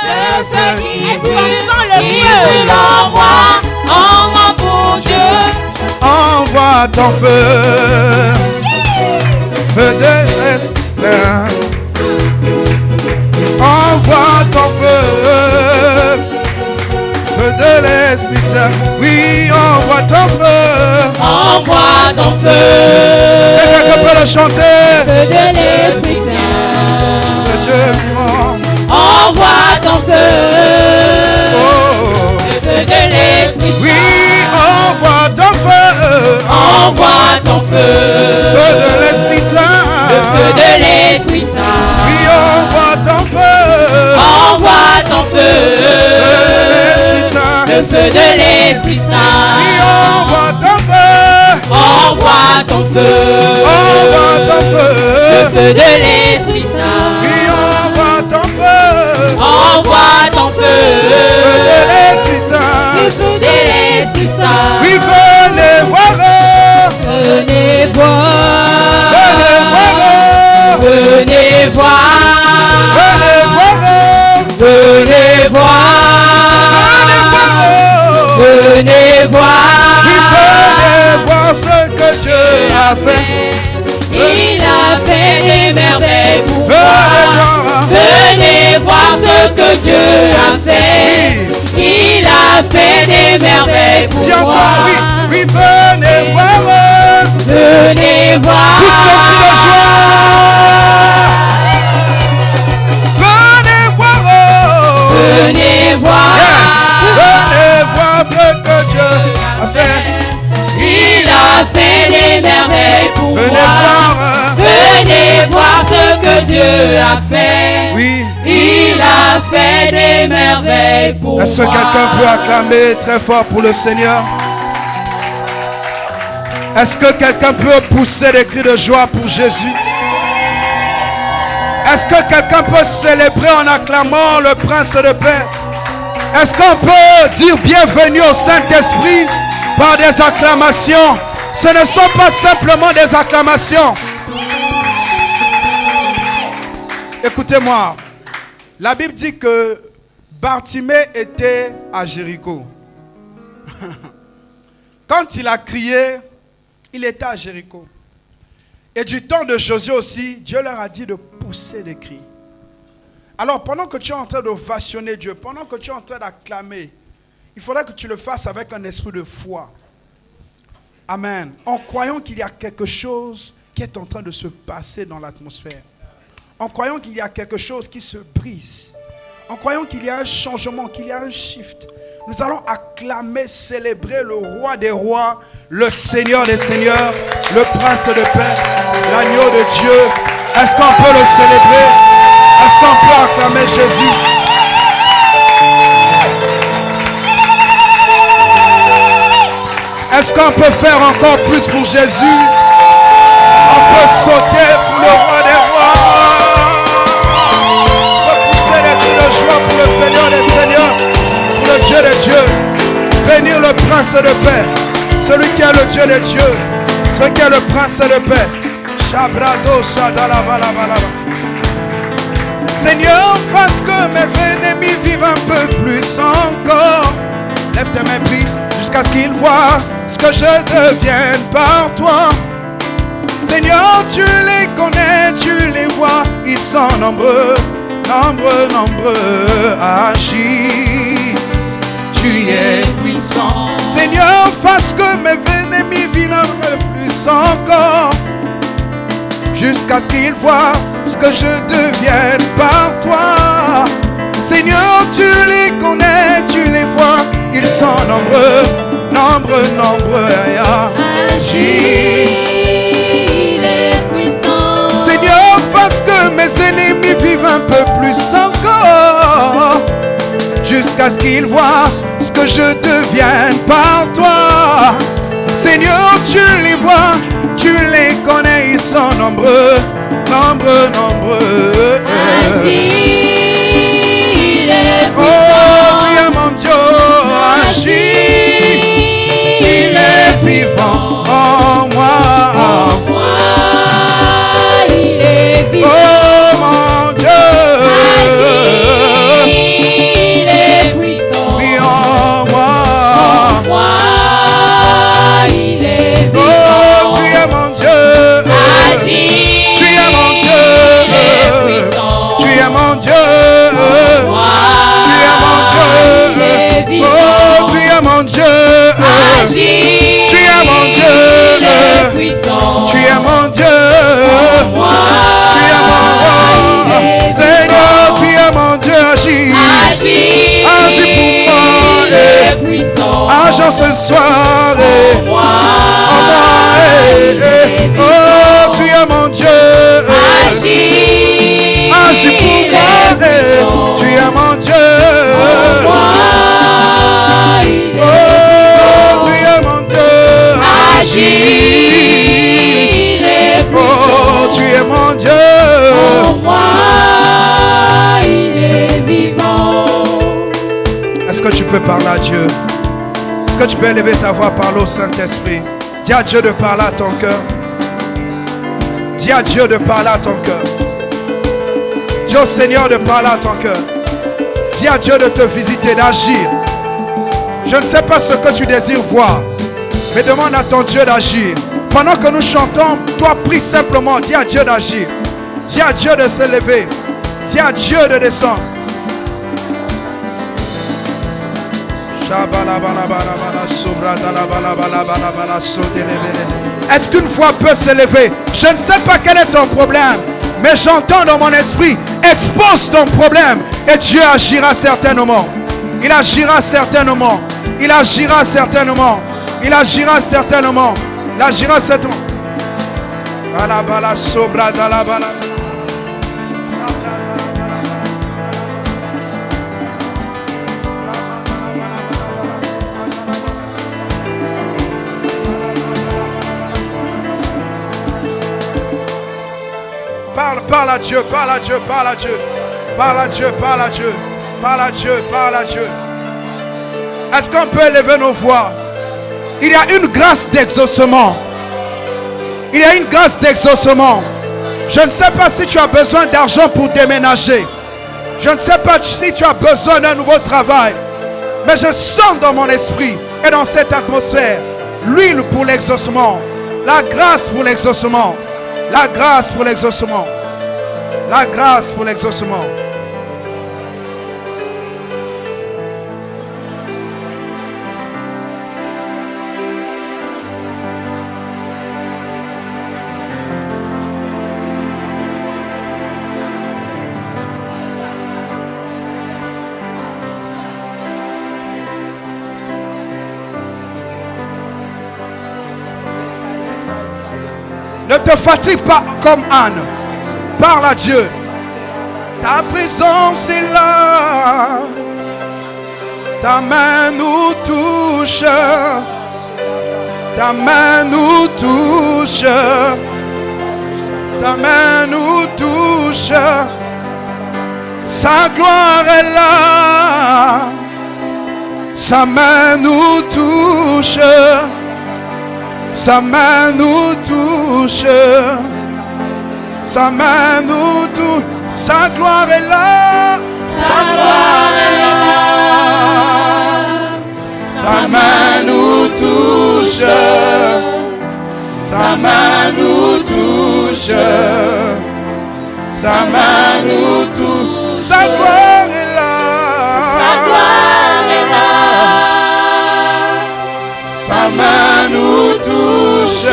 Ce feu qui brûle en moi pour Dieu. Envoie ton feu, feu de l'esprit. Envoie ton feu, feu de l'Esprit Saint. Oui, envoie ton feu. Envoie ton feu. Est-ce que quelqu'un peut le chanter? Feu de l'Esprit Saint. De Dieu vivant. Envoie ton feu. Oh. Le feu de l'Esprit Saint. Oui, envoie ton feu. Envoie ton feu. Feu de l'Esprit Saint. Le feu de l'Esprit Saint. Oui, envoie ton feu. Envoie ton feu. Feu de l'Esprit Saint. Le feu de l'Esprit Saint. Oui, envoie ton feu. Envoie ton feu. Envoie ton feu. Le feu de l'Esprit Saint. Oui, envoie ton feu. Envoie ton feu. Feu de l'Esprit Saint. Le feu de l'Esprit Saint. Oui, venez voir. Venez voir. Venez voir. Venez voir. Venez voir. Venez voir. Venez voir. Oui, venez voir ce que Dieu a fait. Il a fait des merveilles pour moi. Venez voir. Venez voir ce que Dieu a fait. Il a fait des merveilles pour Dis encore, moi. oui, oui, venez voir. Venez voir. Pousse le cri de joie. Venez voir. Venez voir. Yes. Venez voir ce que Dieu a fait. Il a fait des merveilles pour Venez moi. voir. Venez voir ce que Dieu a fait. Oui. Il a fait des merveilles pour moi. Est-ce que quelqu'un peut acclamer très fort pour le Seigneur? Est-ce que quelqu'un peut pousser des cris de joie pour Jésus? Est-ce que quelqu'un peut célébrer en acclamant le Prince de paix? Est-ce qu'on peut dire bienvenue au Saint-Esprit par des acclamations? Ce ne sont pas simplement des acclamations. Écoutez-moi. La Bible dit que Bartimée était à Jéricho. Quand il a crié, il était à Jéricho. Et du temps de Josué aussi, Dieu leur a dit de pousser des cris. Alors pendant que tu es en train d'ovationner Dieu, pendant que tu es en train d'acclamer, il faudrait que tu le fasses avec un esprit de foi. Amen. En croyant qu'il y a quelque chose qui est en train de se passer dans l'atmosphère. En croyant qu'il y a quelque chose qui se brise. En croyant qu'il y a un changement, qu'il y a un shift. Nous allons acclamer, célébrer le roi des rois, le Seigneur des seigneurs, le prince de paix, l'agneau de Dieu. Est-ce qu'on peut le célébrer? Est-ce qu'on peut acclamer Jésus? Est-ce qu'on peut faire encore plus pour Jésus? On peut sauter pour le roi des rois. On peut pousser des cris de joie pour le Seigneur des seigneurs, pour le Dieu des dieux. Bénir le prince de paix, celui qui est le Dieu des dieux, celui qui est le prince de paix. Shabrado Shadalabalaba. Seigneur, fasse que mes ennemis vivent un peu plus encore. Lève tes mains, prie, jusqu'à ce qu'ils voient ce que je devienne par toi. Seigneur, tu les connais, tu les vois, ils sont nombreux, nombreux, nombreux. Agis, tu es puissant. Seigneur, fasse que mes ennemis vivent un peu plus encore. Jusqu'à ce qu'ils voient ce que je devienne par toi. Seigneur, tu les connais, tu les vois, ils sont nombreux, nombreux, nombreux. Agis, Il est puissant. Seigneur, fasse que mes ennemis vivent un peu plus encore. Jusqu'à ce qu'ils voient ce que je devienne par toi. Seigneur, tu les vois, tu les connais, ils sont nombreux, nombreux, nombreux. Agis, il est Oh, puissant. tu es mon Dieu, agis, il est vivant en moi. En moi, il est vivant. Oh mon Dieu, Agis, Agis, Tu es mon Dieu. il est puissant. Tu es mon Dieu. Moi, Tu es mon roi. il est Seigneur, tu es mon Dieu. Agis. Agis, Agis pour moi. il est puissant. Agis ce soir. Moi, En moi. Oh, tu es mon Dieu. Agis, Agis pour il moi. est puissant. Tu es mon Dieu. Moi, il est Oh, tu es mon Dieu. Agis, il est Oh, tu es mon Dieu. moi, il est vivant. Est-ce que tu peux parler à Dieu? Est-ce que tu peux élever ta voix, parler au Saint-Esprit? Dis à Dieu de parler à ton cœur. Dis à Dieu de parler à ton cœur. Dis au Seigneur de parler à ton cœur. Dis à Dieu de te visiter, d'agir. Je ne sais pas ce que tu désires voir, mais demande à ton Dieu d'agir. Pendant que nous chantons, toi prie simplement. Dis à Dieu d'agir. Dis à Dieu de se lever. Dis à Dieu de descendre. Est-ce qu'une voix peut s'élever? Je ne sais pas quel est ton problème, mais j'entends dans mon esprit, expose ton problème et Dieu agira certainement. Il agira certainement. Il agira certainement. Il agira certainement. Il agira certainement. Parle à Dieu, parle à Dieu, parle à Dieu. Parle à Dieu, parle à Dieu. Parle à Dieu, parle à Dieu. Est-ce qu'on peut élever nos voix? Il y a une grâce d'exaucement. Il y a une grâce d'exaucement. Je ne sais pas si tu as besoin d'argent pour déménager. Je ne sais pas si tu as besoin d'un nouveau travail. Mais je sens dans mon esprit et dans cette atmosphère l'huile pour l'exaucement. La grâce pour l'exaucement. La grâce pour l'exaucement. La grâce pour l'exaucement. Ne te fatigue pas comme Anne. Parle à Dieu. Ta présence est là. Ta main nous touche. Ta main nous touche. Ta main nous touche. Sa gloire est là. Sa main nous touche. Sa main nous touche. Sa main nous touche. Sa gloire est là. Sa gloire est là. Sa main nous touche. Sa main nous touche. Sa main nous touche. Sa gloire est là. Sa gloire est là. Sa main nous touche.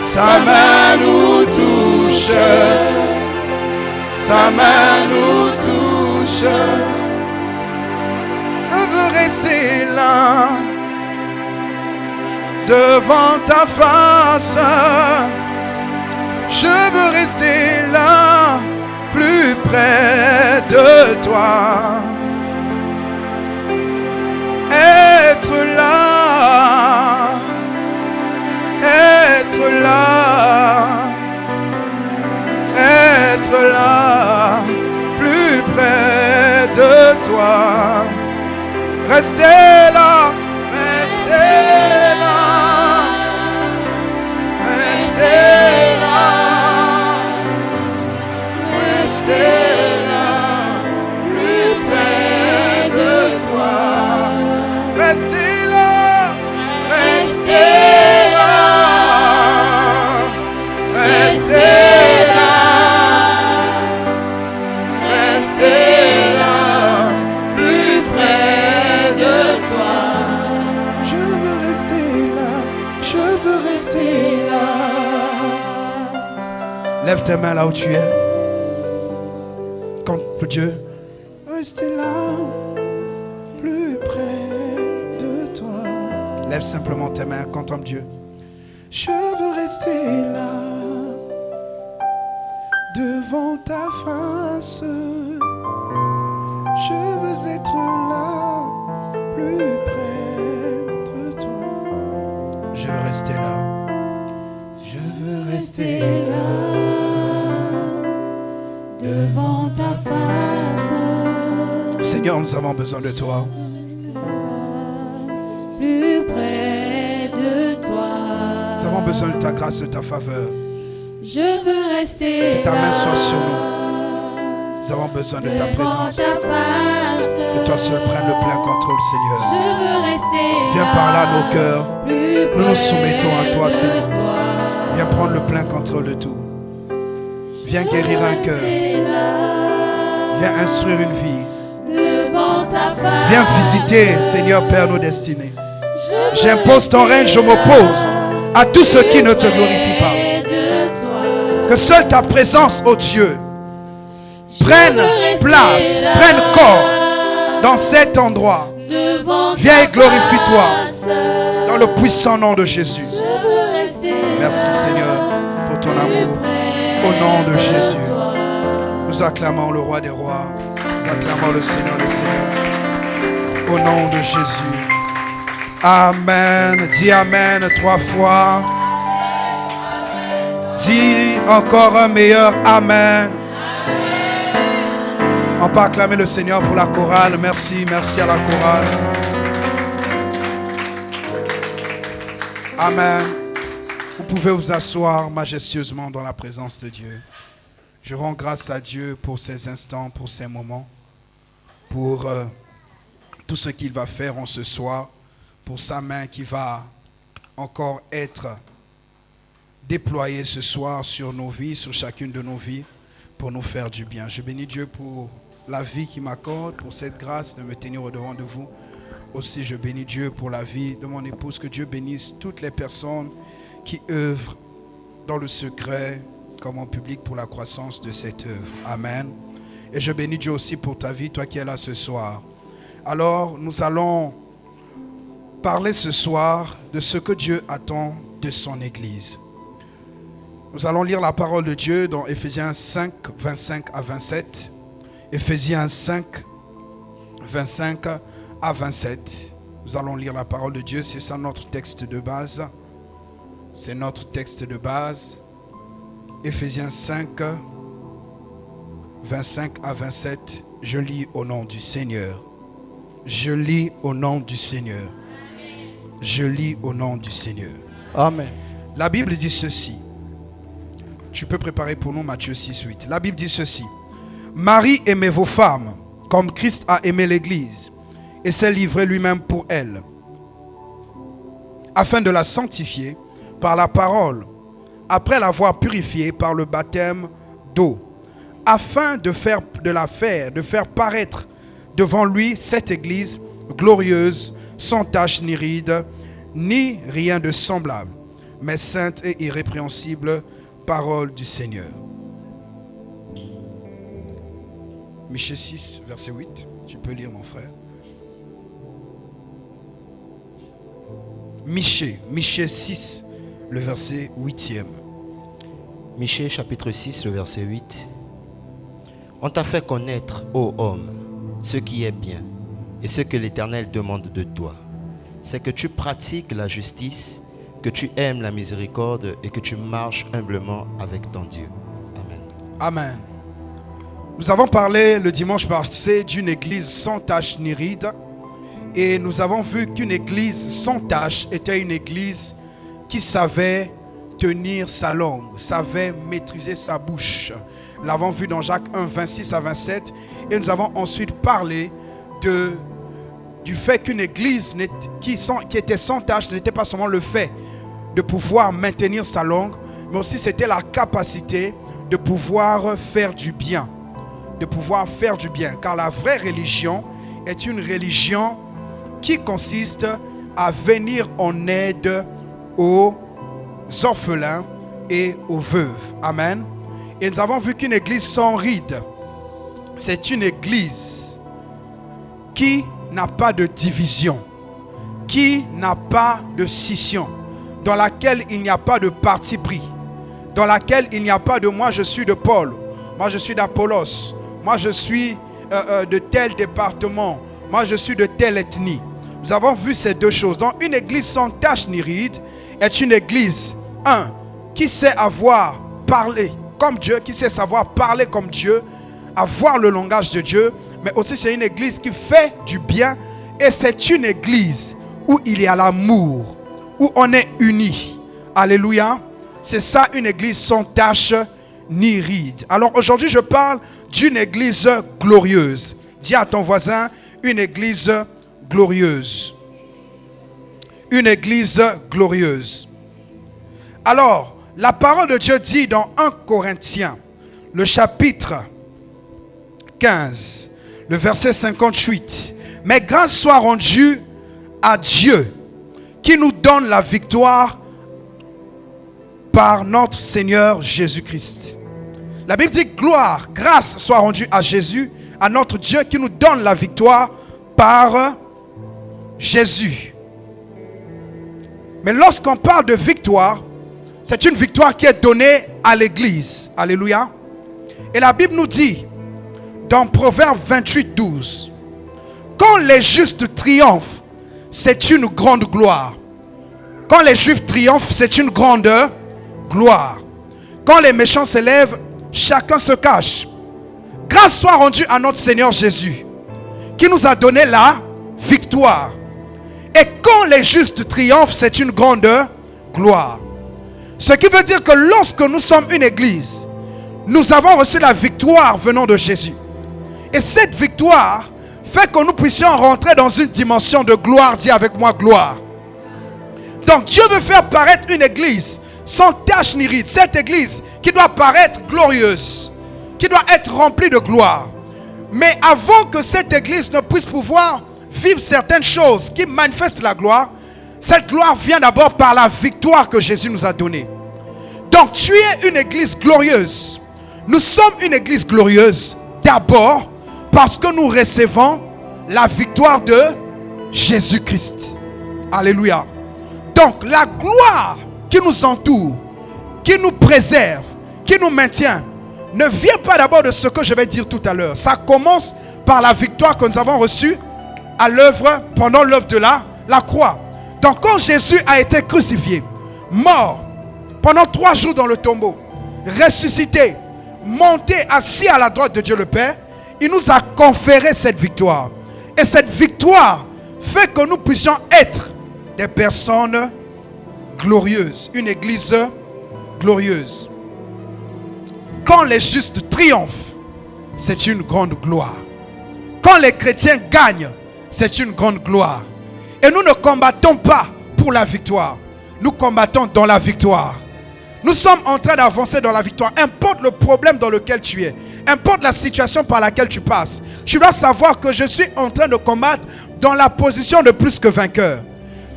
Sa main nous touche. Sa main nous touche. Je veux rester là, devant ta face. Je veux rester là, plus près de toi. Être là, être là, être là, plus près de toi. Restez là, restez là, restez là, restez là, plus près de toi. Restez là, restez là, restez là, restez là, plus près de toi. Je Lève tes mains là où tu es. Contre Dieu. Rester là, plus près de toi. Lève simplement tes mains, contemple Dieu. Je veux rester là, devant ta face. Je veux être là, plus près de toi. Je veux rester là. Je veux rester là, devant ta face. Seigneur, nous avons besoin de toi. Plus près de toi. Nous avons besoin de ta grâce, de ta faveur. Je veux rester Que ta main là, soit sur nous. Nous avons besoin de ta présence. Que toi seul prenne le plein contrôle, Seigneur. Je veux rester Viens par là nos cœurs. Nous nous soumettons à toi, de Seigneur. toi. Viens prendre le plein contrôle de tout. Viens guérir un cœur. Viens instruire une vie. Devant ta face. Viens visiter, Seigneur Père, nos destinées. J'impose ton règne, je m'oppose à tout ce qui ne te glorifie pas. Que seule ta présence, ô Dieu, prenne place, prenne corps dans cet endroit. Viens et glorifie-toi dans le puissant nom de Jésus. Merci Seigneur pour ton amour. Au nom de Jésus, nous acclamons le roi des rois. Nous acclamons le Seigneur des seigneurs. Au nom de Jésus. Amen. Dis Amen 3 fois. Dis encore un meilleur Amen. On peut acclamer le Seigneur pour la chorale. Merci, merci à la chorale. Amen. Vous pouvez vous asseoir majestueusement dans la présence de Dieu. Je rends grâce à Dieu pour ces instants, pour ces moments, pour tout ce qu'il va faire en ce soir, pour sa main qui va encore être déployée ce soir sur nos vies, sur chacune de nos vies, pour nous faire du bien. Je bénis Dieu pour la vie qu'il m'accorde, pour cette grâce de me tenir au-devant de vous. Aussi, je bénis Dieu pour la vie de mon épouse. Que Dieu bénisse toutes les personnes qui œuvrent dans le secret comme en public pour la croissance de cette œuvre. Amen. Et je bénis Dieu aussi pour ta vie, toi qui es là ce soir. Alors, nous allons parler ce soir de ce que Dieu attend de son Église. Nous allons lire la parole de Dieu dans Éphésiens 5, 25 à 27. Éphésiens 5, 25 à 27. Nous allons lire la parole de Dieu. C'est ça notre texte de base. C'est notre texte de base. Éphésiens 5, 25 à 27. Je lis au nom du Seigneur. Je lis au nom du Seigneur. Je lis au nom du Seigneur. Amen. La Bible dit ceci. Tu peux préparer pour nous Matthieu 6, 8. La Bible dit ceci. Marie, aimez vos femmes, comme Christ a aimé l'Église, et s'est livré lui-même pour elle, afin de la sanctifier par la parole, après l'avoir purifiée par le baptême d'eau, afin de faire paraître devant lui cette Église glorieuse, sans tache ni ride, ni rien de semblable, mais sainte et irrépréhensible, parole du Seigneur. Michée 6, verset 8. Tu peux lire, mon frère. Michée 6, le verset 8e. Michée chapitre 6, le verset 8. On t'a fait connaître, ô homme, ce qui est bien et ce que l'Éternel demande de toi. C'est que tu pratiques la justice, que tu aimes la miséricorde et que tu marches humblement avec ton Dieu. Amen. Amen. Nous avons parlé le dimanche passé d'une église sans tache ni ride. Et nous avons vu qu'une église sans tache était une église qui savait tenir sa langue, savait maîtriser sa bouche. Nous l'avons vu dans Jacques 1, 26 à 27. Et nous avons ensuite parlé du fait qu'une église qui était sans tache n'était pas seulement le fait de pouvoir maintenir sa langue, mais aussi c'était la capacité de pouvoir faire du bien. De pouvoir faire du bien. Car la vraie religion est une religion qui consiste à venir en aide aux orphelins et aux veuves. Amen. Et nous avons vu qu'une église sans ride, c'est une église qui n'a pas de division, qui n'a pas de scission, dans laquelle il n'y a pas de parti pris, dans laquelle il n'y a pas de moi je suis de Paul, moi je suis d'Apollos, moi je suis de tel département, moi je suis de telle ethnie. Nous avons vu ces deux choses. Donc une église sans tache ni ride est une église, qui sait avoir parlé comme Dieu, qui sait savoir parler comme Dieu, avoir le langage de Dieu, mais aussi c'est une église qui fait du bien, et c'est une église où il y a l'amour, où on est unis. Alléluia. C'est ça une église sans tache ni ride. Alors aujourd'hui je parle d'une église glorieuse. Dis à ton voisin, une église glorieuse. Une église glorieuse. Alors, la parole de Dieu dit dans 1 Corinthiens, le chapitre 15, le verset 58. Mais grâce soit rendue à Dieu qui nous donne la victoire par notre Seigneur Jésus-Christ. La Bible dit gloire, grâce soit rendue à Jésus, à notre Dieu qui nous donne la victoire par Jésus. Mais lorsqu'on parle de victoire, c'est une victoire qui est donnée à l'église. Alléluia. Et la Bible nous dit dans Proverbe 28, 12, quand les justes triomphent, c'est une grande gloire. Quand les juifs triomphent, c'est une grande gloire. Quand les méchants s'élèvent, chacun se cache. Grâce soit rendue à notre Seigneur Jésus, qui nous a donné la victoire. Et quand les justes triomphent, c'est une grande gloire. Ce qui veut dire que lorsque nous sommes une église, nous avons reçu la victoire venant de Jésus. Et cette victoire fait que nous puissions rentrer dans une dimension de gloire. Dis avec moi gloire. Donc Dieu veut faire paraître une église sans tache ni ride. Cette église qui doit paraître glorieuse, qui doit être remplie de gloire. Mais avant que cette église ne puisse pouvoir vivre certaines choses qui manifestent la gloire, cette gloire vient d'abord par la victoire que Jésus nous a donnée. Donc tu es une église glorieuse. Nous sommes une église glorieuse d'abord parce que nous recevons la victoire de Jésus-Christ. Alléluia. Donc la gloire qui nous entoure, qui nous préserve, qui nous maintient, ne vient pas d'abord de ce que je vais dire tout à l'heure. Ça commence par la victoire que nous avons reçue à l'œuvre, pendant l'œuvre de la croix. Donc quand Jésus a été crucifié, mort, pendant 3 jours dans le tombeau, ressuscité, monté, assis à la droite de Dieu le Père, il nous a conféré cette victoire. Et cette victoire fait que nous puissions être des personnes glorieuses, une église glorieuse. Quand les justes triomphent, c'est une grande gloire. Quand les chrétiens gagnent, c'est une grande gloire. Et nous ne combattons pas pour la victoire. Nous combattons dans la victoire. Nous sommes en train d'avancer dans la victoire. Importe le problème dans lequel tu es, importe la situation par laquelle tu passes, tu dois savoir que je suis en train de combattre dans la position de plus que vainqueur.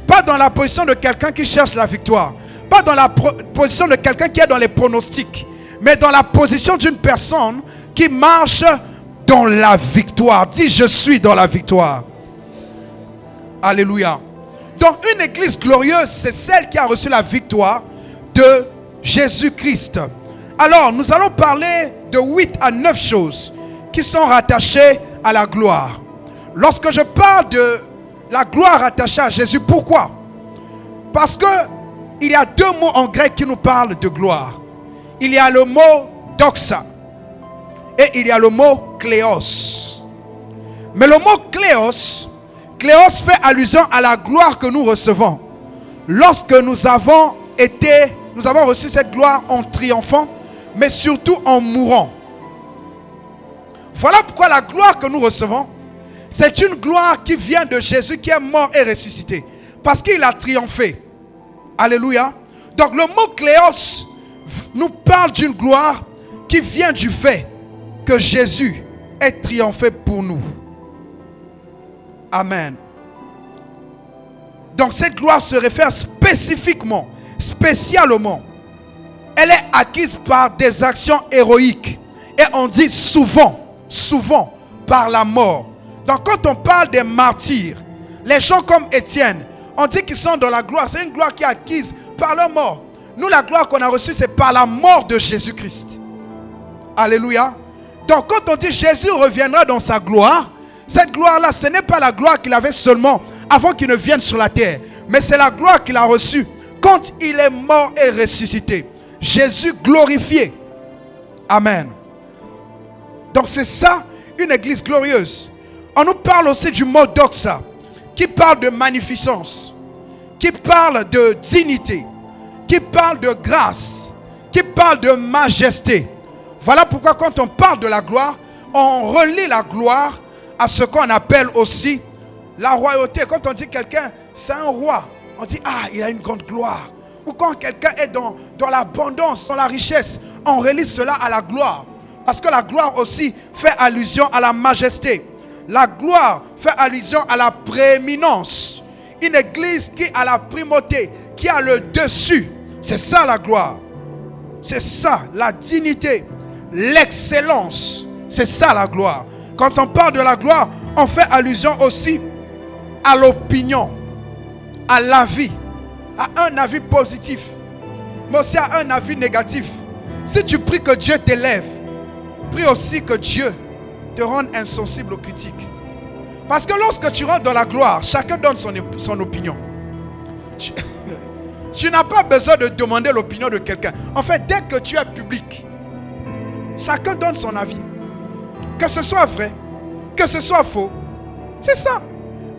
Pas dans la position de quelqu'un qui cherche la victoire. Pas dans la position de quelqu'un qui est dans les pronostics. Mais dans la position d'une personne qui marche dans la victoire. Dis, je suis dans la victoire. Alléluia. Donc une église glorieuse, c'est celle qui a reçu la victoire de Jésus-Christ. Alors nous allons parler de 8 à 9 choses qui sont rattachées à la gloire. Lorsque je parle de la gloire attachée à Jésus, pourquoi? Parce que il y a 2 mots en grec qui nous parlent de gloire. Il y a le mot doxa et il y a le mot cléos. Mais le mot cléos fait allusion à la gloire que nous recevons lorsque nous avons reçu cette gloire en triomphant, mais surtout en mourant. Voilà pourquoi la gloire que nous recevons, c'est une gloire qui vient de Jésus qui est mort et ressuscité. Parce qu'il a triomphé. Alléluia. Donc le mot cléos nous parle d'une gloire qui vient du fait que Jésus est triomphé pour nous. Amen. Donc cette gloire se réfère spécialement elle est acquise par des actions héroïques. Et on dit souvent par la mort. Donc quand on parle des martyrs, les gens comme Étienne, on dit qu'ils sont dans la gloire. C'est une gloire qui est acquise par leur mort. Nous, la gloire qu'on a reçue, c'est par la mort de Jésus-Christ. Alléluia. Donc quand on dit Jésus reviendra dans sa gloire, cette gloire-là, ce n'est pas la gloire qu'il avait seulement avant qu'il ne vienne sur la terre. Mais c'est la gloire qu'il a reçue quand il est mort et ressuscité. Jésus glorifié. Amen. Donc c'est ça, une église glorieuse. On nous parle aussi du mot doxa, qui parle de magnificence, qui parle de dignité, qui parle de grâce, qui parle de majesté. Voilà pourquoi quand on parle de la gloire, on relie la gloire à ce qu'on appelle aussi la royauté. Quand on dit quelqu'un, c'est un roi, on dit, ah, il a une grande gloire. Ou quand quelqu'un est dans l'abondance, dans la richesse, on relie cela à la gloire. Parce que la gloire aussi fait allusion à la majesté. La gloire fait allusion à la prééminence. Une église qui a la primauté, qui a le dessus. C'est ça la gloire. C'est ça la dignité, l'excellence. C'est ça la gloire. Quand on parle de la gloire, on fait allusion aussi à l'opinion, à l'avis, à un avis positif, mais aussi à un avis négatif. Si tu pries que Dieu t'élève, prie aussi que Dieu te rende insensible aux critiques. Parce que lorsque tu rentres dans la gloire, chacun donne son opinion. Tu n'as pas besoin de demander l'opinion de quelqu'un. En fait, dès que tu es public, chacun donne son avis. Que ce soit vrai, que ce soit faux. C'est ça.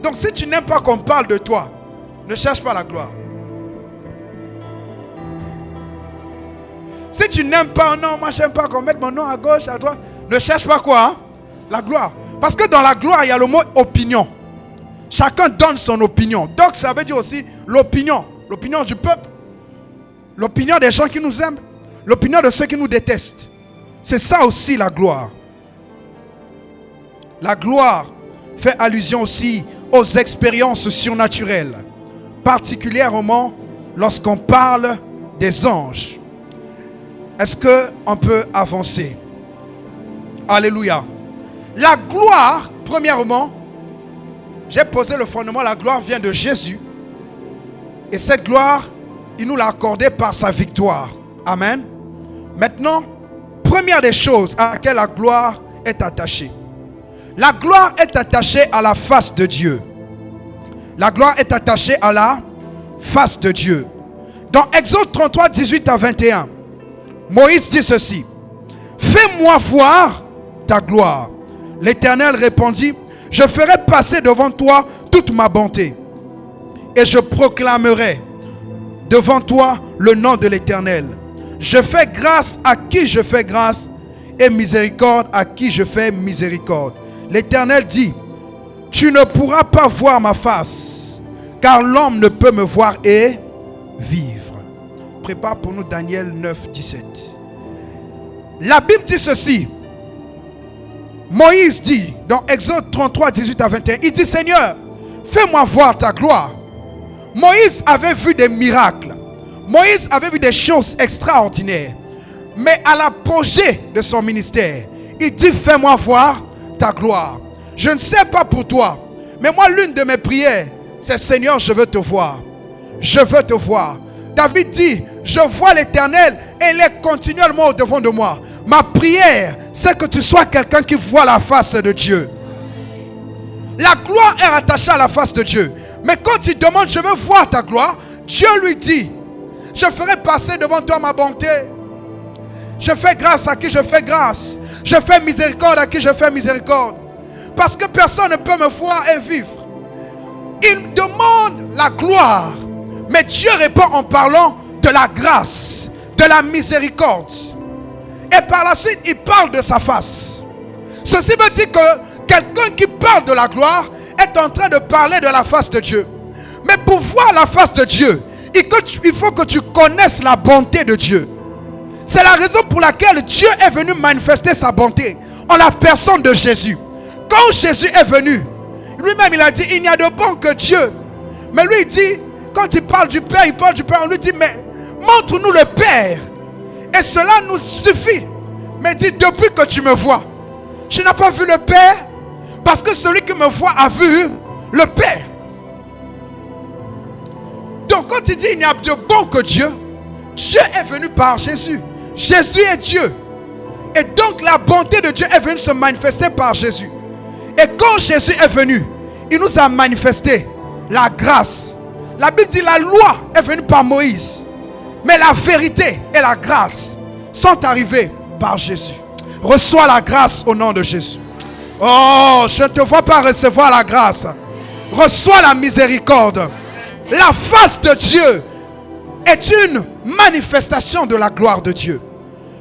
Donc si tu n'aimes pas qu'on parle de toi, ne cherche pas la gloire. Si tu n'aimes pas, non, moi j'aime pas qu'on mette mon nom à gauche, à droite, ne cherche pas quoi, hein? La gloire. Parce que dans la gloire, il y a le mot opinion. Chacun donne son opinion. Donc ça veut dire aussi l'opinion. L'opinion du peuple. L'opinion des gens qui nous aiment. L'opinion de ceux qui nous détestent. C'est ça aussi la gloire. La gloire fait allusion aussi aux expériences surnaturelles. Particulièrement lorsqu'on parle des anges. Est-ce qu'on peut avancer? Alléluia. La gloire, premièrement, j'ai posé le fondement, la gloire vient de Jésus. Et cette gloire, il nous l'a accordée par sa victoire. Amen. Maintenant, première des choses à laquelle la gloire est attachée. La gloire est attachée à la face de Dieu. La gloire est attachée à la face de Dieu. Dans Exode 33, 18 à 21, Moïse dit ceci. Fais-moi voir ta gloire. L'Éternel répondit, je ferai passer devant toi toute ma bonté. Et je proclamerai devant toi le nom de l'Éternel. Je fais grâce à qui je fais grâce et miséricorde à qui je fais miséricorde. L'Éternel dit, tu ne pourras pas voir ma face, car l'homme ne peut me voir et vivre. Prépare pour nous Daniel 9, 17. La Bible dit ceci. Moïse dit dans Exode 33, 18 à 21, il dit, Seigneur, fais-moi voir ta gloire. Moïse avait vu des miracles. Moïse avait vu des choses extraordinaires. Mais à l'apogée de son ministère, il dit, fais-moi voir ta gloire. Je ne sais pas pour toi, mais moi, l'une de mes prières, c'est Seigneur, je veux te voir. Je veux te voir. David dit, je vois l'Éternel et il est continuellement au devant de moi. Ma prière, c'est que tu sois quelqu'un qui voit la face de Dieu. La gloire est rattachée à la face de Dieu. Mais quand il demande, je veux voir ta gloire, Dieu lui dit, je ferai passer devant toi ma bonté. Je fais grâce à qui je fais grâce. Je fais miséricorde à qui je fais miséricorde. Parce que personne ne peut me voir et vivre. Il demande la gloire. Mais Dieu répond en parlant de la grâce, de la miséricorde. Et par la suite, il parle de sa face. Ceci veut dire que quelqu'un qui parle de la gloire est en train de parler de la face de Dieu. Mais pour voir la face de Dieu, il faut que tu connaisses la bonté de Dieu. C'est la raison pour laquelle Dieu est venu manifester sa bonté en la personne de Jésus. Quand Jésus est venu, lui-même il a dit, il n'y a de bon que Dieu. Mais lui il dit, quand il parle du Père, on lui dit, mais montre-nous le Père. Et cela nous suffit. Mais dit, depuis que tu me vois, tu n'as pas vu le Père, parce que celui qui me voit a vu le Père. Donc quand il dit il n'y a de bon que Dieu, Dieu est venu par Jésus. Jésus est Dieu. Et donc la bonté de Dieu est venue se manifester par Jésus. Et quand Jésus est venu, il nous a manifesté la grâce. La Bible dit la loi est venue par Moïse. Mais la vérité et la grâce sont arrivées par Jésus. Reçois la grâce au nom de Jésus. Oh, je ne te vois pas recevoir la grâce. Reçois la miséricorde. La face de Dieu est une manifestation de la gloire de Dieu.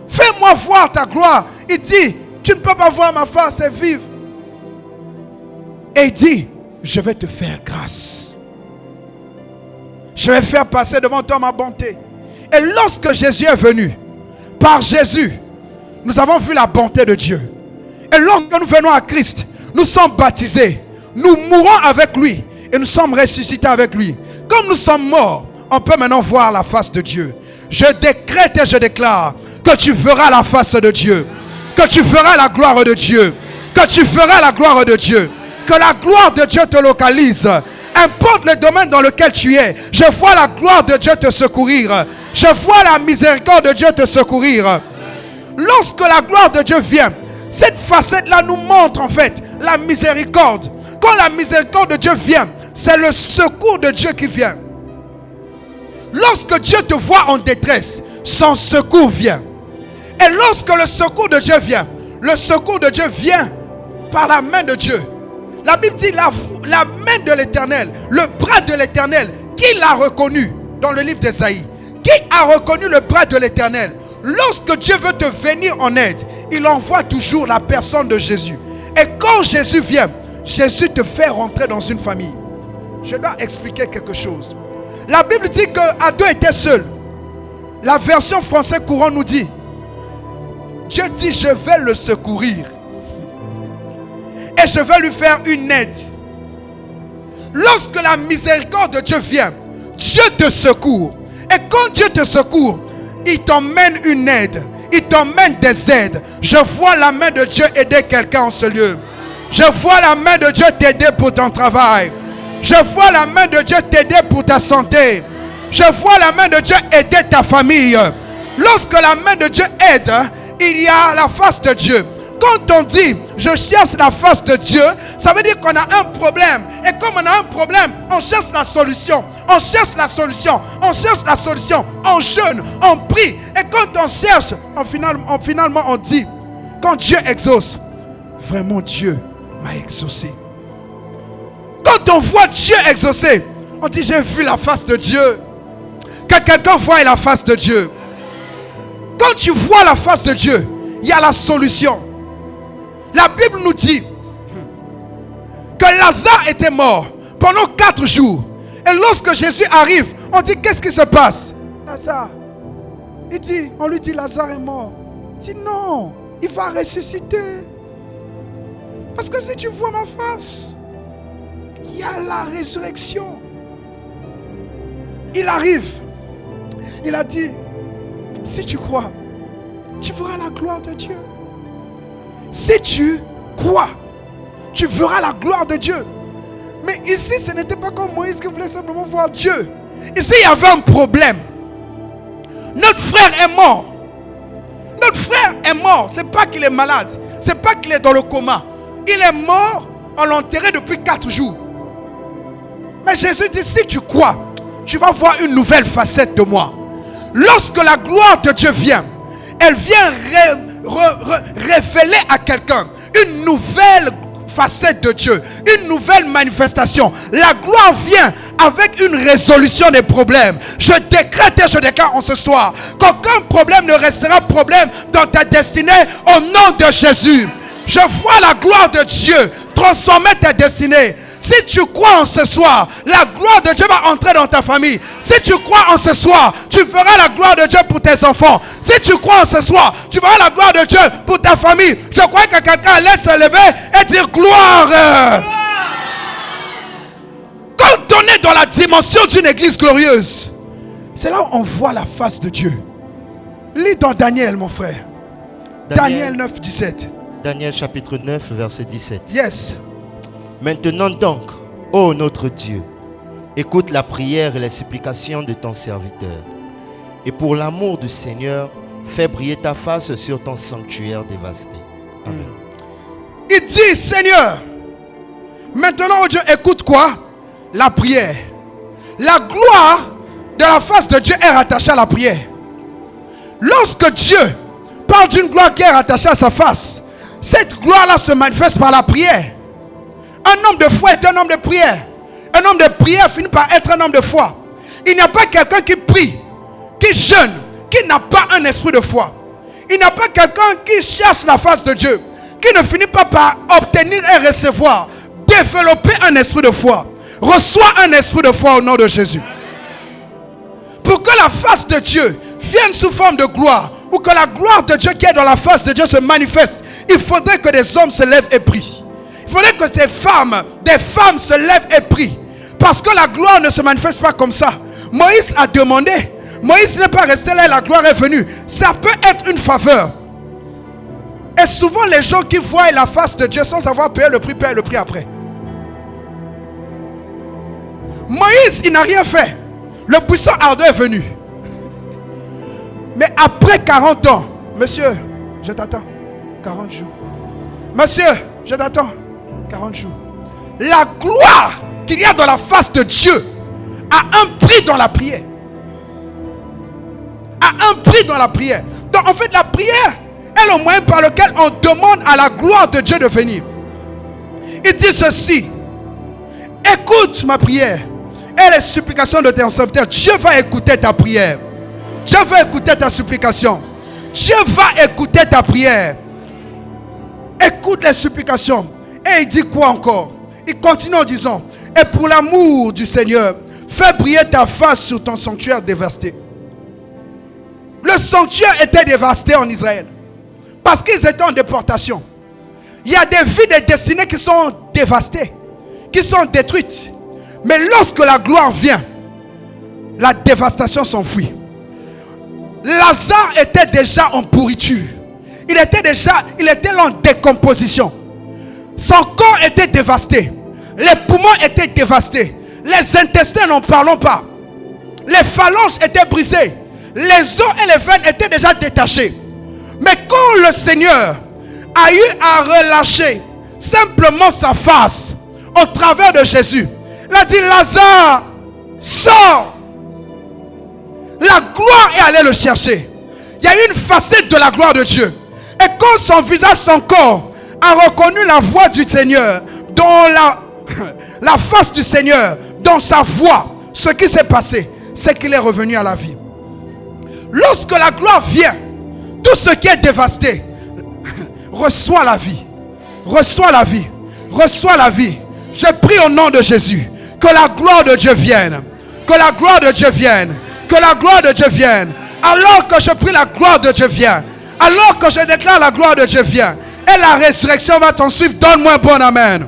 Fais-moi voir ta gloire. Il dit, tu ne peux pas voir ma face et vivre. Et il dit, je vais te faire grâce. Je vais faire passer devant toi ma bonté. Et lorsque Jésus est venu, par Jésus, nous avons vu la bonté de Dieu. Et lorsque nous venons à Christ, nous sommes baptisés. Nous mourons avec lui et nous sommes ressuscités avec lui. Comme nous sommes morts, on peut maintenant voir la face de Dieu. Je décrète et je déclare que tu verras la face de Dieu. Que tu verras la gloire de Dieu. Que tu verras la gloire de Dieu. Que la gloire de Dieu te localise. Importe le domaine dans lequel tu es. Je vois la gloire de Dieu te secourir. Je vois la miséricorde de Dieu te secourir. Lorsque la gloire de Dieu vient, cette facette-là nous montre en fait la miséricorde. Quand la miséricorde de Dieu vient, c'est le secours de Dieu qui vient. Lorsque Dieu te voit en détresse, son secours vient. Et lorsque le secours de Dieu vient, le secours de Dieu vient par la main de Dieu. La Bible dit la main de l'Éternel, le bras de l'Éternel. Qui l'a reconnu dans le livre d'Ésaïe? Qui a reconnu le bras de l'Éternel? Lorsque Dieu veut te venir en aide, il envoie toujours la personne de Jésus. Et quand Jésus vient, Jésus te fait rentrer dans une famille. Je dois expliquer quelque chose. La Bible dit qu'Adam était seul. La version française courant nous dit, Dieu dit, je vais le secourir. Et je vais lui faire une aide. Lorsque la miséricorde de Dieu vient, Dieu te secourt. Et quand Dieu te secourt, il t'emmène une aide. Il t'emmène des aides. Je vois la main de Dieu aider quelqu'un en ce lieu. Je vois la main de Dieu t'aider pour ton travail. Je vois la main de Dieu t'aider pour ta santé. Je vois la main de Dieu aider ta famille. Lorsque la main de Dieu aide, il y a la face de Dieu. Quand on dit je cherche la face de Dieu, ça veut dire qu'on a un problème. Et comme on a un problème, on cherche la solution. On cherche la solution. On cherche la solution. On jeûne, on prie. Et quand on cherche, finalement on dit, quand Dieu exauce, vraiment Dieu m'a exaucé. Quand on voit Dieu exaucer, on dit j'ai vu la face de Dieu. Que quelqu'un voie la face de Dieu. Quand tu vois la face de Dieu, il y a la solution. La Bible nous dit que Lazare était mort pendant 4 jours. Et lorsque Jésus arrive, on dit qu'est-ce qui se passe? Lazare. On lui dit Lazare est mort. Il dit non, il va ressusciter. Parce que si tu vois ma face, il y a la résurrection. Il arrive. Il a dit, si tu crois, tu verras la gloire de Dieu. Si tu crois, tu verras la gloire de Dieu. Mais ici, ce n'était pas comme Moïse qui voulait simplement voir Dieu. Ici, il y avait un problème. Notre frère est mort. Notre frère est mort. Ce n'est pas qu'il est malade. Ce n'est pas qu'il est dans le coma. Il est mort, on l'a enterré depuis 4 jours. Mais Jésus dit, si tu crois, tu vas voir une nouvelle facette de moi. Lorsque la gloire de Dieu vient, elle vient révéler à quelqu'un une nouvelle facette de Dieu, une nouvelle manifestation. La gloire vient avec une résolution des problèmes. Je décrète et je déclare en ce soir qu'aucun problème ne restera problème dans ta destinée au nom de Jésus. Je vois la gloire de Dieu transformer ta destinée. Si tu crois en ce soir, la gloire de Dieu va entrer dans ta famille. Si tu crois en ce soir, tu verras la gloire de Dieu pour tes enfants. Si tu crois en ce soir, tu verras la gloire de Dieu pour ta famille. Je crois que quelqu'un allait se lever et dire gloire. Quand on est dans la dimension d'une église glorieuse, c'est là où on voit la face de Dieu. Lis dans Daniel, mon frère. Daniel 9, 17. Daniel chapitre 9, verset 17. Yes. Maintenant donc, ô notre Dieu, écoute la prière et les supplications de ton serviteur. Et pour l'amour du Seigneur, fais briller ta face sur ton sanctuaire dévasté. Amen. Il dit, Seigneur, maintenant, oh Dieu, écoute quoi? La prière. La gloire de la face de Dieu est rattachée à la prière. Lorsque Dieu parle d'une gloire qui est rattachée à sa face, cette gloire-là se manifeste par la prière. Un homme de foi est un homme de prière. Un homme de prière finit par être un homme de foi. Il n'y a pas quelqu'un qui prie, qui jeûne, qui n'a pas un esprit de foi. Il n'y a pas quelqu'un qui cherche la face de Dieu, qui ne finit pas par obtenir et recevoir, développer un esprit de foi. Reçois un esprit de foi au nom de Jésus. Pour que la face de Dieu vienne sous forme de gloire, ou que la gloire de Dieu qui est dans la face de Dieu se manifeste, il faudrait que des hommes se lèvent et prient. Il faudrait que des femmes se lèvent et prient. Parce que la gloire ne se manifeste pas comme ça. Moïse a demandé. Moïse n'est pas resté là et la gloire est venue. Ça peut être une faveur. Et souvent les gens qui voient la face de Dieu sans avoir payé le prix après. Moïse, il n'a rien fait. Le puissant ardeur est venu. Mais après 40 ans, monsieur, je t'attends. 40 jours. Monsieur, je t'attends. 40 jours. La gloire qu'il y a dans la face de Dieu a un prix dans la prière. A un prix dans la prière. Donc en fait la prière est le moyen par lequel on demande à la gloire de Dieu de venir. Il dit ceci: écoute ma prière et les supplications de tes serviteurs. Dieu va écouter ta prière. Dieu va écouter ta supplication. Dieu va écouter ta prière. Écoute les supplications. Et il dit quoi encore? Il continue en disant: et pour l'amour du Seigneur, fais briller ta face sur ton sanctuaire dévasté. Le sanctuaire était dévasté en Israël parce qu'ils étaient en déportation. Il y a des vies, des destinées qui sont dévastées, qui sont détruites. Mais lorsque la gloire vient, la dévastation s'enfuit. Lazare était déjà en pourriture. Il était en décomposition. Son corps était dévasté. Les poumons étaient dévastés. Les intestins, n'en parlons pas. Les phalanges étaient brisées. Les os et les veines étaient déjà détachés. Mais quand le Seigneur a eu à relâcher simplement sa face au travers de Jésus, il a dit: Lazare, sors. La gloire est allée le chercher. Il y a eu une facette de la gloire de Dieu. Et quand son visage, son corps a reconnu la voix du Seigneur, dans la face du Seigneur, dans sa voix, ce qui s'est passé, c'est qu'il est revenu à la vie. Lorsque la gloire vient, tout ce qui est dévasté reçoit la vie. Reçoit la vie. Reçoit la vie. Je prie au nom de Jésus que la gloire de Dieu vienne. Que la gloire de Dieu vienne. Que la gloire de Dieu vienne. Alors que je prie, la gloire de Dieu vient. Alors que je déclare, la gloire de Dieu vient. Et la résurrection va t'en suivre. Donne-moi un bon amen.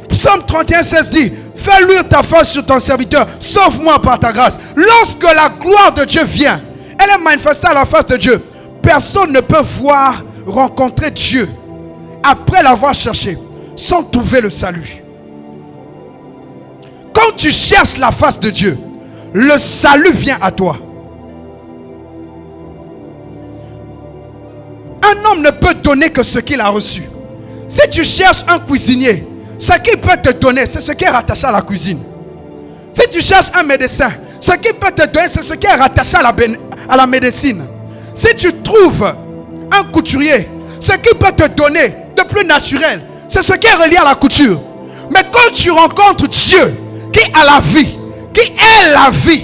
Psaume 31, 16 dit: fais luire ta face sur ton serviteur, sauve-moi par ta grâce. Lorsque la gloire de Dieu vient, elle est manifestée à la face de Dieu. Personne ne peut rencontrer Dieu après l'avoir cherché sans trouver le salut. Quand tu cherches la face de Dieu, le salut vient à toi. Un homme ne peut donner que ce qu'il a reçu. Si tu cherches un cuisinier, ce qu'il peut te donner, c'est ce qui est rattaché à la cuisine. Si tu cherches un médecin, ce qu'il peut te donner, c'est ce qui est rattaché à la médecine. Si tu trouves un couturier, ce qu'il peut te donner de plus naturel, c'est ce qui est relié à la couture. Mais quand tu rencontres Dieu, qui a la vie, qui est la vie,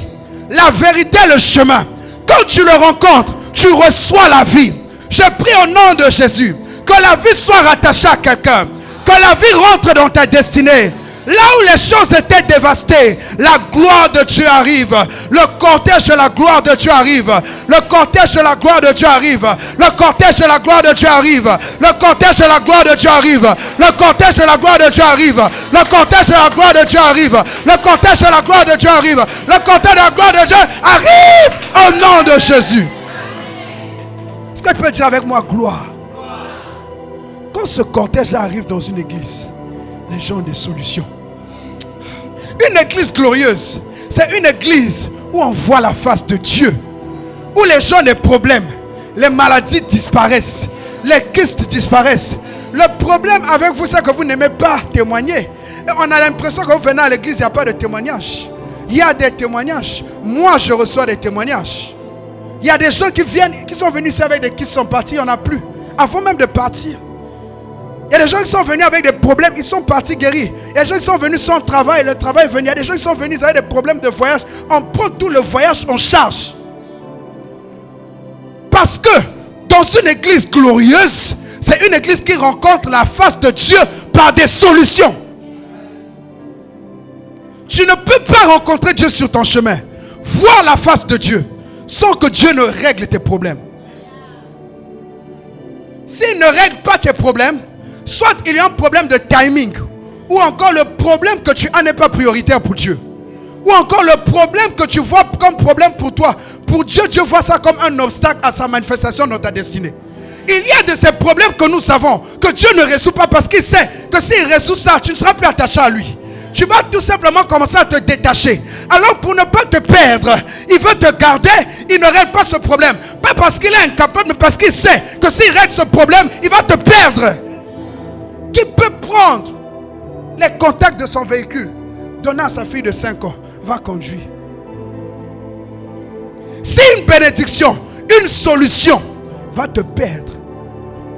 la vérité, le chemin, quand tu le rencontres, tu reçois la vie. Je prie au nom de Jésus que la vie soit rattachée à quelqu'un. Que la vie rentre dans ta destinée. Là où les choses étaient dévastées, la gloire de Dieu arrive. Le cortège de la gloire de Dieu arrive. Le cortège de la gloire de Dieu arrive. Le cortège de la gloire de Dieu arrive. Le cortège de la gloire de Dieu arrive. Le cortège de la gloire de Dieu arrive. Le cortège de la gloire de Dieu arrive. Le cortège de la gloire de Dieu arrive. Le cortège de la gloire de Dieu arrive au nom de Jésus. Est-ce que tu peux dire avec moi gloire? Quand ce cortège arrive dans une église, les gens ont des solutions. Une église glorieuse, c'est une église où on voit la face de Dieu, où les gens ont des problèmes, les maladies disparaissent, les kystes disparaissent. Le problème avec vous, c'est que vous n'aimez pas témoigner. Et on a l'impression que vous venez à l'église, il n'y a pas de témoignage. Il y a des témoignages. Moi, je reçois des témoignages. Il y a des gens qui viennent, qui sont venus ici avec des qui sont partis, il n'y en a plus. Avant même de partir. Il y a des gens qui sont venus avec des problèmes, ils sont partis guéris. Il y a des gens qui sont venus sans travail, le travail est venu. Il y a des gens qui sont venus avec des problèmes de voyage. On prend tout le voyage en charge. Parce que dans une église glorieuse, c'est une église qui rencontre la face de Dieu par des solutions. Tu ne peux pas rencontrer Dieu sur ton chemin, voir la face de Dieu, sans que Dieu ne règle tes problèmes. S'il ne règle pas tes problèmes, soit il y a un problème de timing, ou encore le problème que tu as n'est pas prioritaire pour Dieu, ou encore le problème que tu vois comme problème pour toi. Pour Dieu, Dieu voit ça comme un obstacle à sa manifestation dans ta destinée. Il y a de ces problèmes que nous savons, que Dieu ne résout pas parce qu'il sait que s'il résout ça, tu ne seras plus attaché à lui. Tu vas tout simplement commencer à te détacher. Alors pour ne pas te perdre, il veut te garder, il ne règle pas ce problème. Pas parce qu'il est incapable, mais parce qu'il sait que s'il règle ce problème, il va te perdre. Qui peut prendre les contacts de son véhicule, donner à sa fille de 5 ans, va conduire. Si une bénédiction, une solution va te perdre,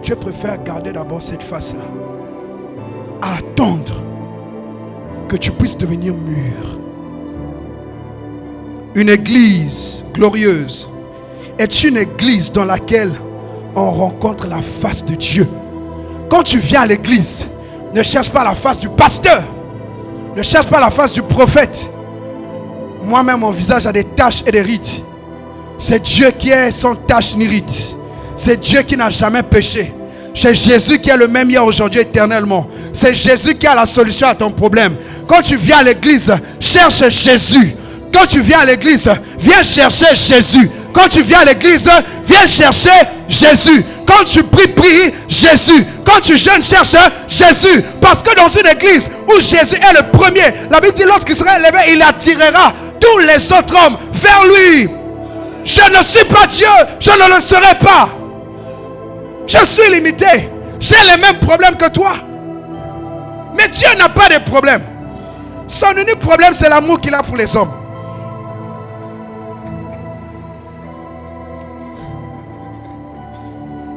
Dieu préfère garder d'abord cette face-là. Attendre que tu puisses devenir mûr. Une église glorieuse est une église dans laquelle on rencontre la face de Dieu. Quand tu viens à l'église, ne cherche pas la face du pasteur. Ne cherche pas la face du prophète. Moi-même, mon visage a des taches et des rides. C'est Dieu qui est sans tache ni rides. C'est Dieu qui n'a jamais péché. C'est Jésus qui est le même hier, aujourd'hui, éternellement. C'est Jésus qui a la solution à ton problème. Quand tu viens à l'église, cherche Jésus. Quand tu viens à l'église, viens chercher Jésus. Quand tu viens à l'église, viens chercher Jésus. Quand tu pries, prie Jésus. Quand tu jeûnes, cherche Jésus. Parce que dans une église où Jésus est le premier, la Bible dit lorsqu'il sera élevé, il attirera tous les autres hommes vers lui. Je ne suis pas Dieu, je ne le serai pas. Je suis limité. J'ai les mêmes problèmes que toi. Mais Dieu n'a pas de problème. Son unique problème, c'est l'amour qu'il a pour les hommes.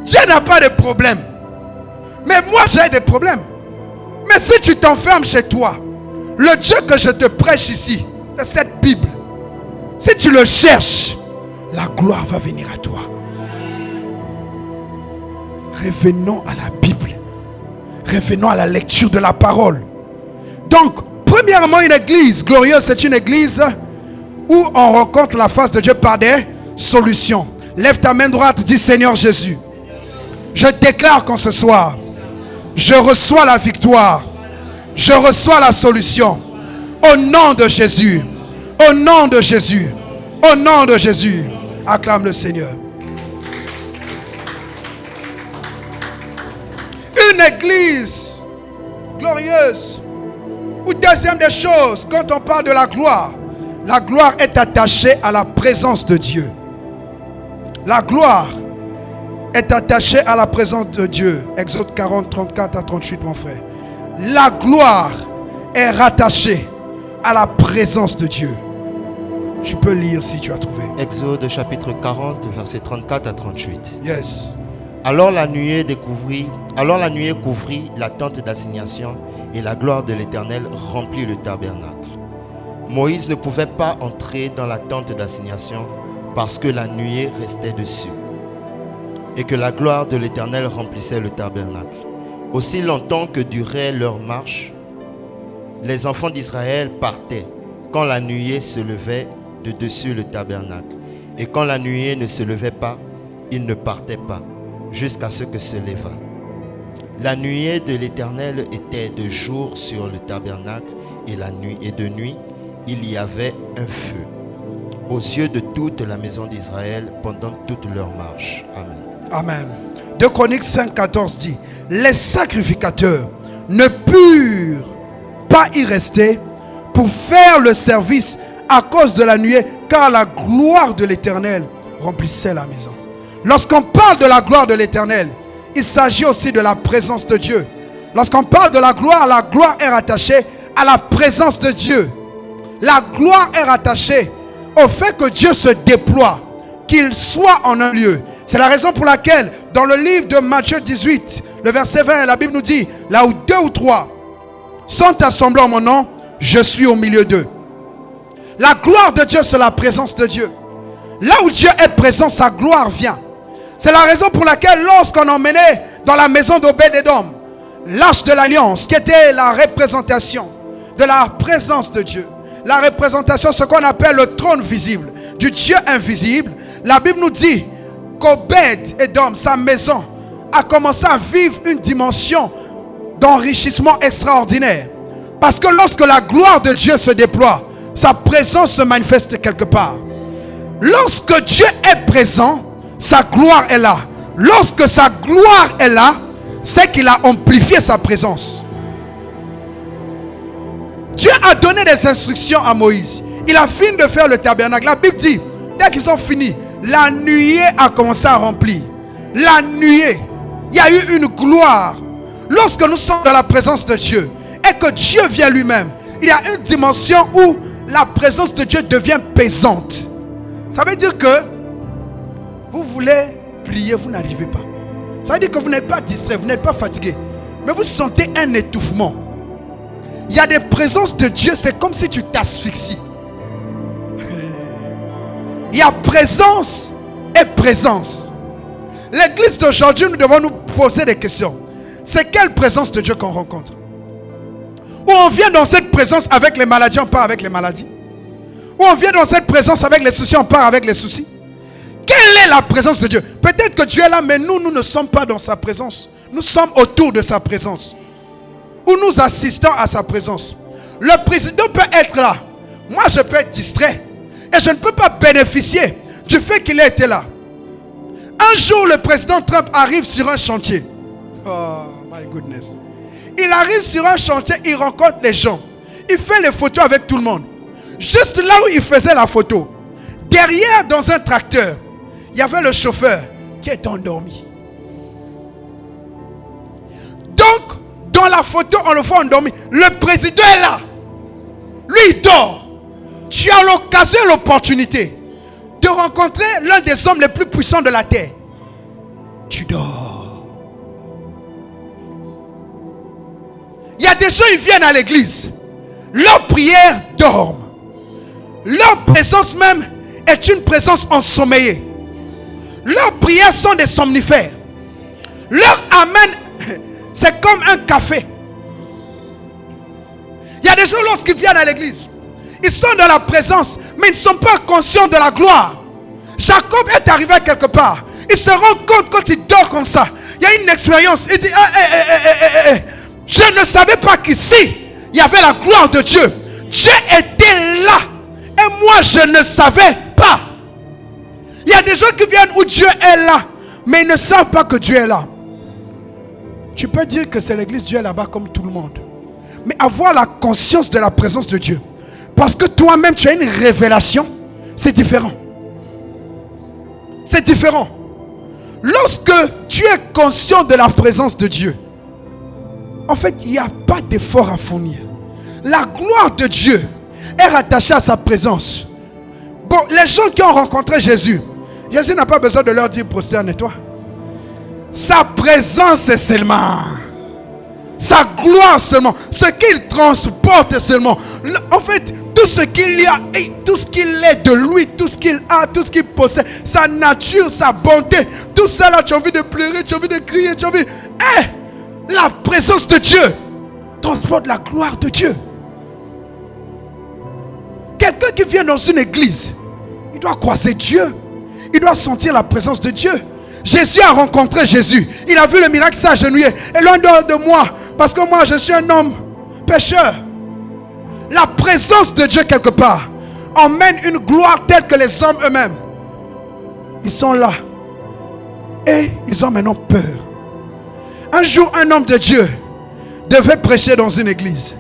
Dieu n'a pas de problème. Mais moi, j'ai des problèmes. Mais si tu t'enfermes chez toi, le Dieu que je te prêche ici, de cette Bible, si tu le cherches, la gloire va venir à toi. Revenons à la Bible. Revenons à la lecture de la parole. Donc, premièrement, une église glorieuse, c'est une église où on rencontre la face de Dieu par des solutions. Lève ta main droite, dis Seigneur Jésus, je déclare qu'en ce soir, je reçois la victoire. Je reçois la solution. Au nom de Jésus. Au nom de Jésus. Au nom de Jésus. Acclame le Seigneur. Une église glorieuse. Ou deuxième des choses, quand on parle de la gloire est attachée à la présence de Dieu. La gloire est attachée à la présence de Dieu. Exode 40, 34 à 38, mon frère. La gloire est rattachée à la présence de Dieu. Tu peux lire si tu as trouvé. Exode chapitre 40, versets 34 à 38. Yes. Alors la nuée couvrit la tente d'assignation et la gloire de l'Éternel remplit le tabernacle. Moïse ne pouvait pas entrer dans la tente d'assignation parce que la nuée restait dessus et que la gloire de l'Éternel remplissait le tabernacle. Aussi longtemps que durait leur marche, les enfants d'Israël partaient quand la nuée se levait de dessus le tabernacle. Et quand la nuée ne se levait pas, ils ne partaient pas jusqu'à ce que se levât. La nuée de l'Éternel était de jour sur le tabernacle et de nuit, il y avait un feu aux yeux de toute la maison d'Israël pendant toute leur marche. Amen. Amen. 2 Chroniques 5,14 dit: les sacrificateurs ne purent pas y rester pour faire le service à cause de la nuée, car la gloire de l'Éternel remplissait la maison. Lorsqu'on parle de la gloire de l'Éternel, il s'agit aussi de la présence de Dieu. Lorsqu'on parle de la gloire est rattachée à la présence de Dieu. La gloire est rattachée au fait que Dieu se déploie, qu'il soit en un lieu. C'est la raison pour laquelle dans le livre de Matthieu 18, le verset 20, la Bible nous dit: là où 2 ou 3 sont assemblés en mon nom, je suis au milieu d'eux. La gloire de Dieu, c'est la présence de Dieu. Là où Dieu est présent, sa gloire vient. C'est la raison pour laquelle lorsqu'on emmenait dans la maison d'Obed-Édom l'arche de l'alliance, qui était la représentation de la présence de Dieu, la représentation, ce qu'on appelle le trône visible du Dieu invisible, la Bible nous dit qu'Obed-Édom, sa maison, a commencé à vivre une dimension d'enrichissement extraordinaire. Parce que lorsque la gloire de Dieu se déploie, sa présence se manifeste quelque part. Lorsque Dieu est présent, sa gloire est là. Lorsque sa gloire est là, c'est qu'il a amplifié sa présence. Dieu a donné des instructions à Moïse. Il a fini de faire le tabernacle. La Bible dit, dès qu'ils ont fini, la nuée a commencé à remplir. La nuée, il y a eu une gloire. Lorsque nous sommes dans la présence de Dieu et que Dieu vient lui-même, il y a une dimension où la présence de Dieu devient pesante. Ça veut dire que vous voulez prier, vous n'arrivez pas. Ça veut dire que vous n'êtes pas distrait, vous n'êtes pas fatigué, mais vous sentez un étouffement. Il y a des présences de Dieu, c'est comme si tu t'asphyxies. Il y a présence et présence. L'église d'aujourd'hui, nous devons nous poser des questions. C'est quelle présence de Dieu qu'on rencontre? Ou on vient dans cette présence avec les maladies, on part avec les maladies. Ou on vient dans cette présence avec les soucis, on part avec les soucis. Quelle est la présence de Dieu? Peut-être que Dieu est là, mais nous ne sommes pas dans sa présence. Nous sommes autour de sa présence. Ou nous assistons à sa présence. Le président peut être là. Moi, je peux être distrait. Et je ne peux pas bénéficier du fait qu'il ait été là. Un jour, le président Trump arrive sur un chantier. Oh, my goodness. Il arrive sur un chantier, il rencontre les gens. Il fait les photos avec tout le monde. Juste là où il faisait la photo, derrière, dans un tracteur, il y avait le chauffeur qui est endormi. Donc, dans la photo, on le voit endormi. Le président est là. Lui, il dort. Tu as l'occasion, l'opportunité de rencontrer l'un des hommes les plus puissants de la terre. Tu dors. Il y a des gens, ils viennent à l'église. Leurs prières dorment. Leur présence même est une présence ensommeillée. Leurs prières sont des somnifères. Leur amen, c'est comme un café. Il y a des gens, lorsqu'ils viennent à l'église, ils sont dans la présence, mais ils ne sont pas conscients de la gloire. Jacob est arrivé quelque part. Il se rend compte quand il dort comme ça. Il y a une expérience. Il dit, je ne savais pas qu'ici, il y avait la gloire de Dieu. Dieu était là. Et moi, je ne savais pas. Il y a des gens qui viennent où Dieu est là, mais ils ne savent pas que Dieu est là. Tu peux dire que c'est l'église, Dieu est là-bas comme tout le monde. Mais avoir la conscience de la présence de Dieu, parce que toi-même tu as une révélation, c'est différent. C'est différent. Lorsque tu es conscient de la présence de Dieu, en fait, il n'y a pas d'effort à fournir. La gloire de Dieu est rattachée à sa présence. Bon, les gens qui ont rencontré Jésus, Jésus n'a pas besoin de leur dire prosterne-toi. Sa présence seulement. Sa gloire seulement. Ce qu'il transporte seulement. En fait, tout ce qu'il y a, tout ce qu'il est de lui, tout ce qu'il a, tout ce qu'il possède, sa nature, sa bonté, tout ça là, tu as envie de pleurer, tu as envie de crier, tu as envie... la présence de Dieu transporte la gloire de Dieu. Quelqu'un qui vient dans une église, il doit croiser Dieu. Il doit sentir la présence de Dieu. Jésus a rencontré Jésus. Il a vu le miracle s'agenouiller. Et loin de moi, parce que moi je suis un homme pécheur. La présence de Dieu quelque part emmène une gloire telle que les hommes eux-mêmes, ils sont là. Et ils ont maintenant peur. Un jour, un homme de Dieu devait prêcher dans une église.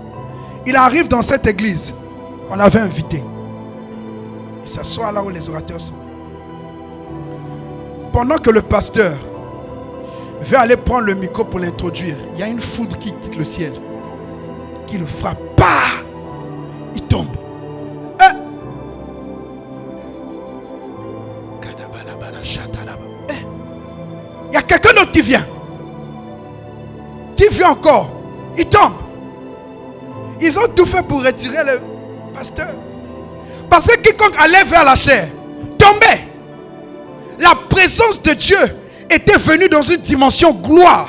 Il arrive dans cette église. On l'avait invité. Il s'assoit là où les orateurs sont. Pendant que le pasteur veut aller prendre le micro pour l'introduire, il y a une foudre qui quitte le ciel, qui le frappe. Bah! Il tombe. Il y a quelqu'un d'autre qui vient. Qui vient encore. Il tombe. Ils ont tout fait pour retirer le pasteur. Parce que quiconque allait vers la chair tombait. La présence de Dieu était venue dans une dimension gloire.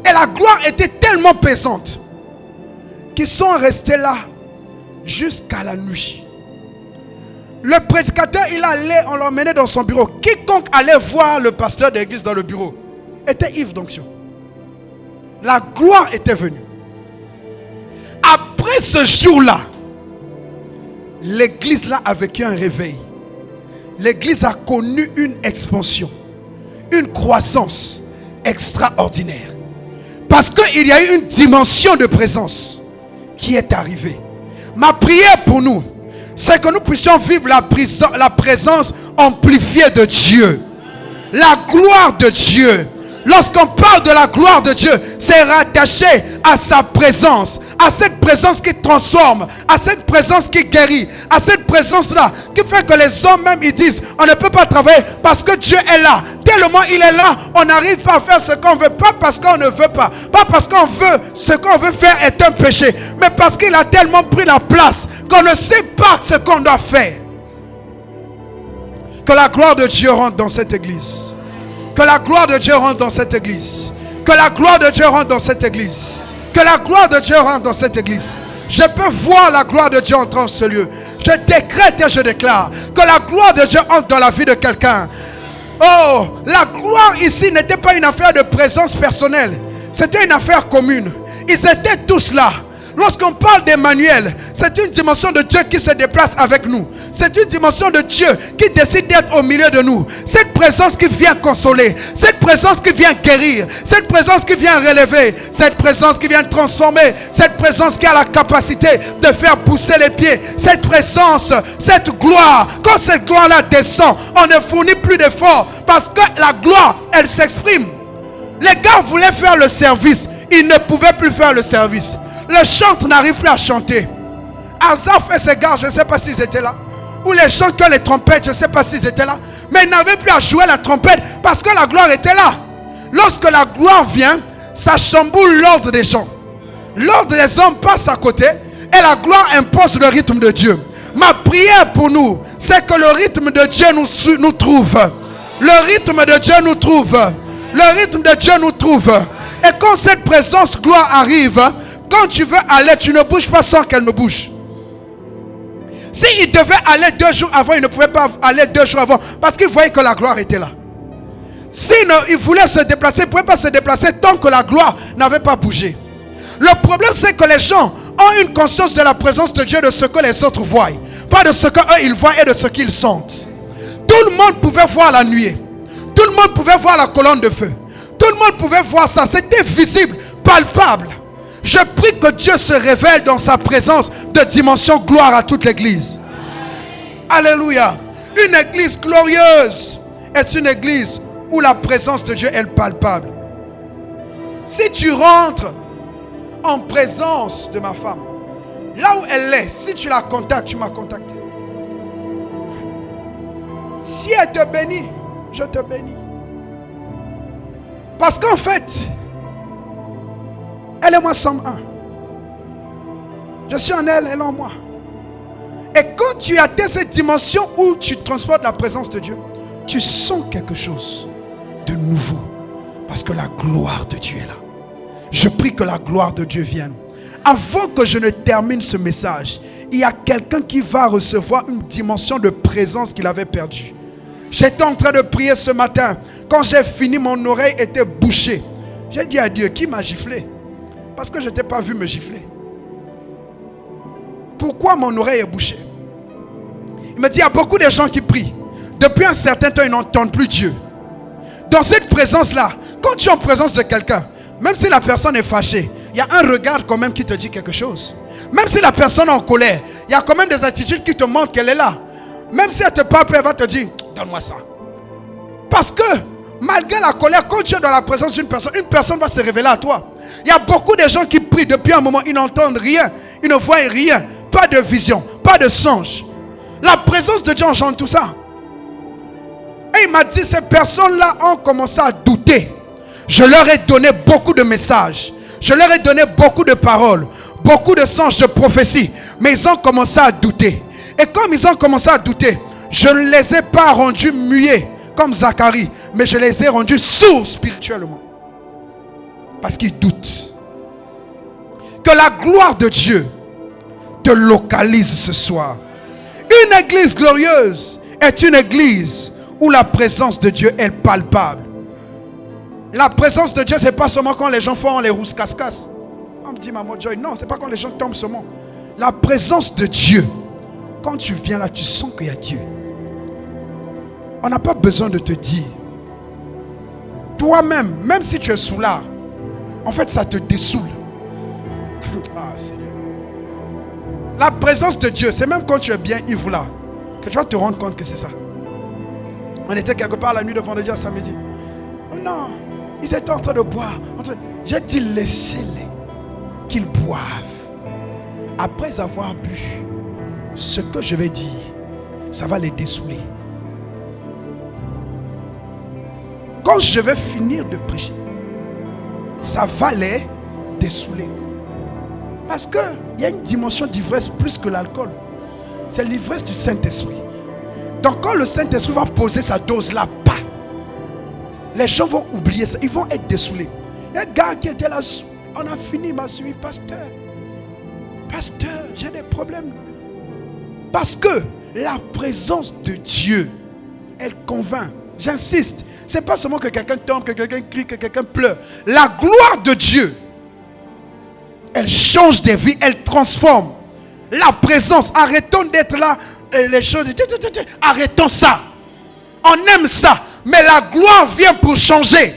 Et la gloire était tellement pesante qu'ils sont restés là jusqu'à la nuit. Le prédicateur, on l'emmenait dans son bureau. Quiconque allait voir le pasteur de l'église dans le bureau était ivre d'onction. La gloire était venue. Après ce jour-là, l'église là a vécu un réveil. L'église a connu une expansion, une croissance extraordinaire. Parce qu'il y a eu une dimension de présence qui est arrivée. Ma prière pour nous, c'est que nous puissions vivre la présence amplifiée de Dieu. La gloire de Dieu. Lorsqu'on parle de la gloire de Dieu, c'est rattaché à sa présence. À cette présence qui transforme. À cette présence qui guérit. À cette présence-là qui fait que les hommes même ils disent on ne peut pas travailler parce que Dieu est là. Tellement il est là, on n'arrive pas à faire ce qu'on veut. Pas parce qu'on ne veut pas. Pas parce qu'on veut. Ce qu'on veut faire est un péché. Mais parce qu'il a tellement pris la place qu'on ne sait pas ce qu'on doit faire. Que la gloire de Dieu rentre dans cette église. Que la gloire de Dieu rentre dans cette église. Que la gloire de Dieu rentre dans cette église. Que la gloire de Dieu rentre dans cette église. Je peux voir la gloire de Dieu entrer en ce lieu. Je décrète et je déclare que la gloire de Dieu entre dans la vie de quelqu'un. Oh, la gloire ici n'était pas une affaire de présence personnelle. C'était une affaire commune. Ils étaient tous là. Lorsqu'on parle d'Emmanuel, c'est une dimension de Dieu qui se déplace avec nous. C'est une dimension de Dieu qui décide d'être au milieu de nous. Cette présence qui vient consoler, cette présence qui vient guérir, cette présence qui vient relever, cette présence qui vient transformer, cette présence qui a la capacité de faire pousser les pieds, cette présence, cette gloire. Quand cette gloire-là descend, on ne fournit plus d'efforts parce que la gloire, elle s'exprime. Les gars voulaient faire le service, ils ne pouvaient plus faire le service. Le chantre n'arrive plus à chanter. Asaph et ses gars, je ne sais pas s'ils étaient là. Ou les gens qui ont les trompettes, je ne sais pas s'ils étaient là. Mais ils n'avaient plus à jouer la trompette parce que la gloire était là. Lorsque la gloire vient, ça chamboule l'ordre des gens. L'ordre des hommes passe à côté et la gloire impose le rythme de Dieu. Ma prière pour nous, c'est que le rythme de Dieu nous trouve. Le rythme de Dieu nous trouve. Le rythme de Dieu nous trouve. Et quand cette présence gloire arrive, quand tu veux aller, tu ne bouges pas sans qu'elle ne bouge. S'il devait aller 2 jours avant, il ne pouvait pas aller 2 jours avant parce qu'il voyait que la gloire était là. S'il voulait se déplacer, il ne pouvait pas se déplacer tant que la gloire n'avait pas bougé. Le problème, c'est que les gens ont une conscience de la présence de Dieu, de ce que les autres voient. Pas de ce qu'eux ils voient et de ce qu'ils sentent. Tout le monde pouvait voir la nuée. Tout le monde pouvait voir la colonne de feu. Tout le monde pouvait voir ça. C'était visible, palpable. Je prie que Dieu se révèle dans sa présence de dimension gloire à toute l'église. Alléluia. Une église glorieuse est une église où la présence de Dieu est palpable. Si tu rentres en présence de ma femme, là où elle est, si tu la contactes, tu m'as contacté. Si elle te bénit, je te bénis. Parce qu'en fait, elle et moi sommes un. Je suis en elle, elle en moi. Et quand tu atteins cette dimension où tu transportes la présence de Dieu, tu sens quelque chose de nouveau. Parce que la gloire de Dieu est là. Je prie que la gloire de Dieu vienne. Avant que je ne termine ce message, il y a quelqu'un qui va recevoir une dimension de présence qu'il avait perdue. J'étais en train de prier ce matin. Quand j'ai fini, mon oreille était bouchée. J'ai dit à Dieu, qui m'a giflé? Parce que je n'étais pas vu me gifler. Pourquoi mon oreille est bouchée? Il me dit, il y a beaucoup de gens qui prient. Depuis un certain temps, ils n'entendent plus Dieu. Dans cette présence-là, quand tu es en présence de quelqu'un, même si la personne est fâchée, il y a un regard quand même qui te dit quelque chose. Même si la personne est en colère, il y a quand même des attitudes qui te montrent qu'elle est là. Même si elle te parle, elle va te dire, donne-moi ça. Parce que, malgré la colère, quand tu es dans la présence d'une personne, une personne va se révéler à toi. Il y a beaucoup de gens qui prient depuis un moment, ils n'entendent rien, ils ne voient rien. Pas de vision, pas de songe. La présence de Dieu engendre tout ça. Et il m'a dit, ces personnes-là ont commencé à douter. Je leur ai donné beaucoup de messages. Je leur ai donné beaucoup de paroles. Beaucoup de songes, de prophéties. Mais ils ont commencé à douter. Et comme ils ont commencé à douter, je ne les ai pas rendus muets comme Zacharie. Mais je les ai rendus sourds spirituellement. Parce qu'ils doutent. Que la gloire de Dieu te localise ce soir. Une église glorieuse est une église où la présence de Dieu est palpable. La présence de Dieu, ce n'est pas seulement quand les gens font les rousses casse-casse. On me dit, Maman Joy, non, ce n'est pas quand les gens tombent seulement. La présence de Dieu, quand tu viens là, tu sens qu'il y a Dieu. On n'a pas besoin de te dire. Toi-même, même si tu es soulard, en fait, ça te dessoule. Ah, Seigneur. La présence de Dieu, c'est même quand tu es bien ivre là, que tu vas te rendre compte que c'est ça. On était quelque part la nuit de vendredi à samedi. Oh non, ils étaient en train de boire. J'ai dit, laissez-les, qu'ils boivent. Après avoir bu, ce que je vais dire, ça va les dessouler. Quand je vais finir de prêcher, ça va les dessouler. Parce qu'il y a une dimension d'ivresse plus que l'alcool. C'est l'ivresse du Saint-Esprit. Donc quand le Saint-Esprit va poser sa dose là, pas, les gens vont oublier ça. Ils vont être dessoulés. Il y a un gars qui était là, on a fini, il m'a suivi, pasteur, j'ai des problèmes. Parce que la présence de Dieu, elle convainc. J'insiste, ce n'est pas seulement que quelqu'un tombe, que quelqu'un crie, que quelqu'un pleure. La gloire de Dieu, elle change des vies, elle transforme. La présence, arrêtons d'être là, les choses, arrêtons ça. On aime ça, mais la gloire vient pour changer.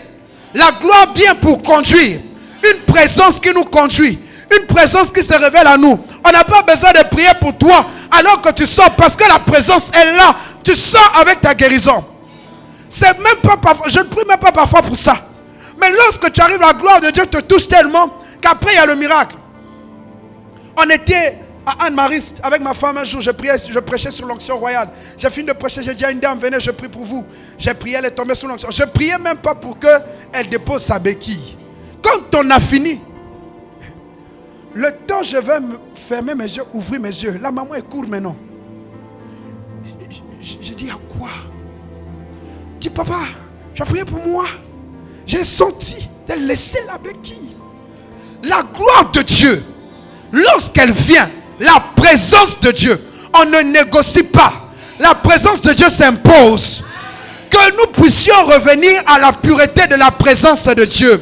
La gloire vient pour conduire. Une présence qui nous conduit, une présence qui se révèle à nous. On n'a pas besoin de prier pour toi alors que tu sors, parce que la présence est là. Tu sors avec ta guérison. C'est même pas parfois, je ne prie même pas parfois pour ça. Mais lorsque tu arrives, la gloire de Dieu te touche tellement qu'après il y a le miracle. On était à Anne-Marie avec ma femme un jour, je prêchais sur l'onction royale. J'ai fini de prêcher, j'ai dit à une dame, venez, je prie pour vous. J'ai prié, elle est tombée sous l'onction. Je priais même pas pour qu'elle dépose sa béquille. Quand on a fini, le temps je vais fermer mes yeux, ouvrir mes yeux. La maman est court maintenant. Je dis, à quoi? Je dis, papa, tu as prié pour moi. J'ai senti de laisser la béquille. La gloire de Dieu, lorsqu'elle vient, la présence de Dieu, on ne négocie pas. La présence de Dieu s'impose. Que nous puissions revenir à la pureté de la présence de Dieu.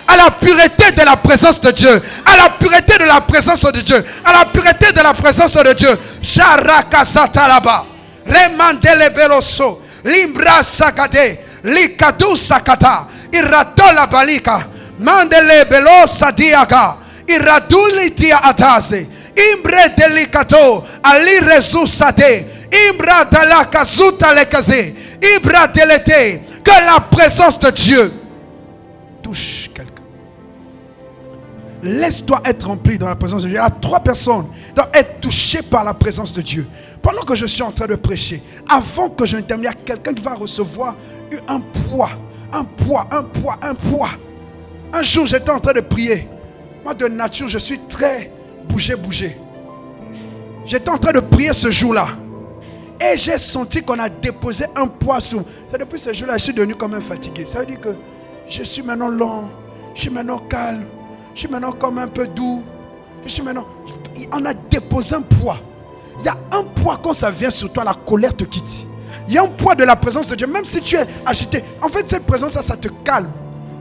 À la pureté de la présence de Dieu. À la pureté de la présence de Dieu. À la pureté de la présence de Dieu. Charakasatalaba. Remandele beloso. Limbra sakade. Likadu sakata. Iratola balika. Mandele belosa diaga. Iraduli dia atase. Imbre delicato. Ali rezusate. Imbra dalakazuta lekaze. Ibra delete. Que la présence de Dieu touche quelqu'un. Laisse-toi être rempli dans la présence de Dieu. Il y a 3 personnes qui doivent être touchées par la présence de Dieu. Pendant que je suis en train de prêcher, avant que je ne termine, il y a quelqu'un qui va recevoir un poids. Un jour, j'étais en train de prier. Moi, de nature, je suis très bougé. J'étais en train de prier ce jour-là. Et j'ai senti qu'on a déposé un poids sur. Depuis ce jour-là, je suis devenu comme un fatigué. Ça veut dire que je suis maintenant lent, je suis maintenant calme, je suis maintenant comme un peu doux. Je dis maintenant, on a déposé un poids. Il y a un poids quand ça vient sur toi, la colère te quitte. Il y a un poids de la présence de Dieu, même si tu es agité. En fait, cette présence-là, ça te calme.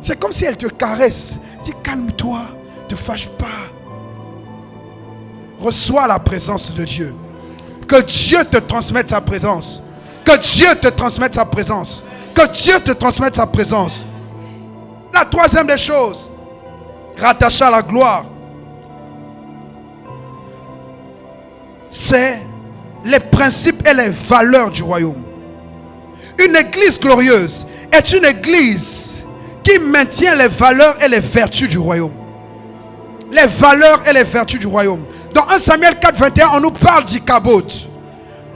C'est comme si elle te caresse. Dis, calme-toi, ne te fâche pas. Reçois la présence de Dieu. Que Dieu te transmette sa présence. Que Dieu te transmette sa présence. Que Dieu te transmette sa présence. La troisième des choses, rattachée à la gloire, c'est les principes et les valeurs du royaume. Une église glorieuse est une église qui maintient les valeurs et les vertus du royaume. Les valeurs et les vertus du royaume. Dans 1 Samuel 4, 21, on nous parle d'Ichabod.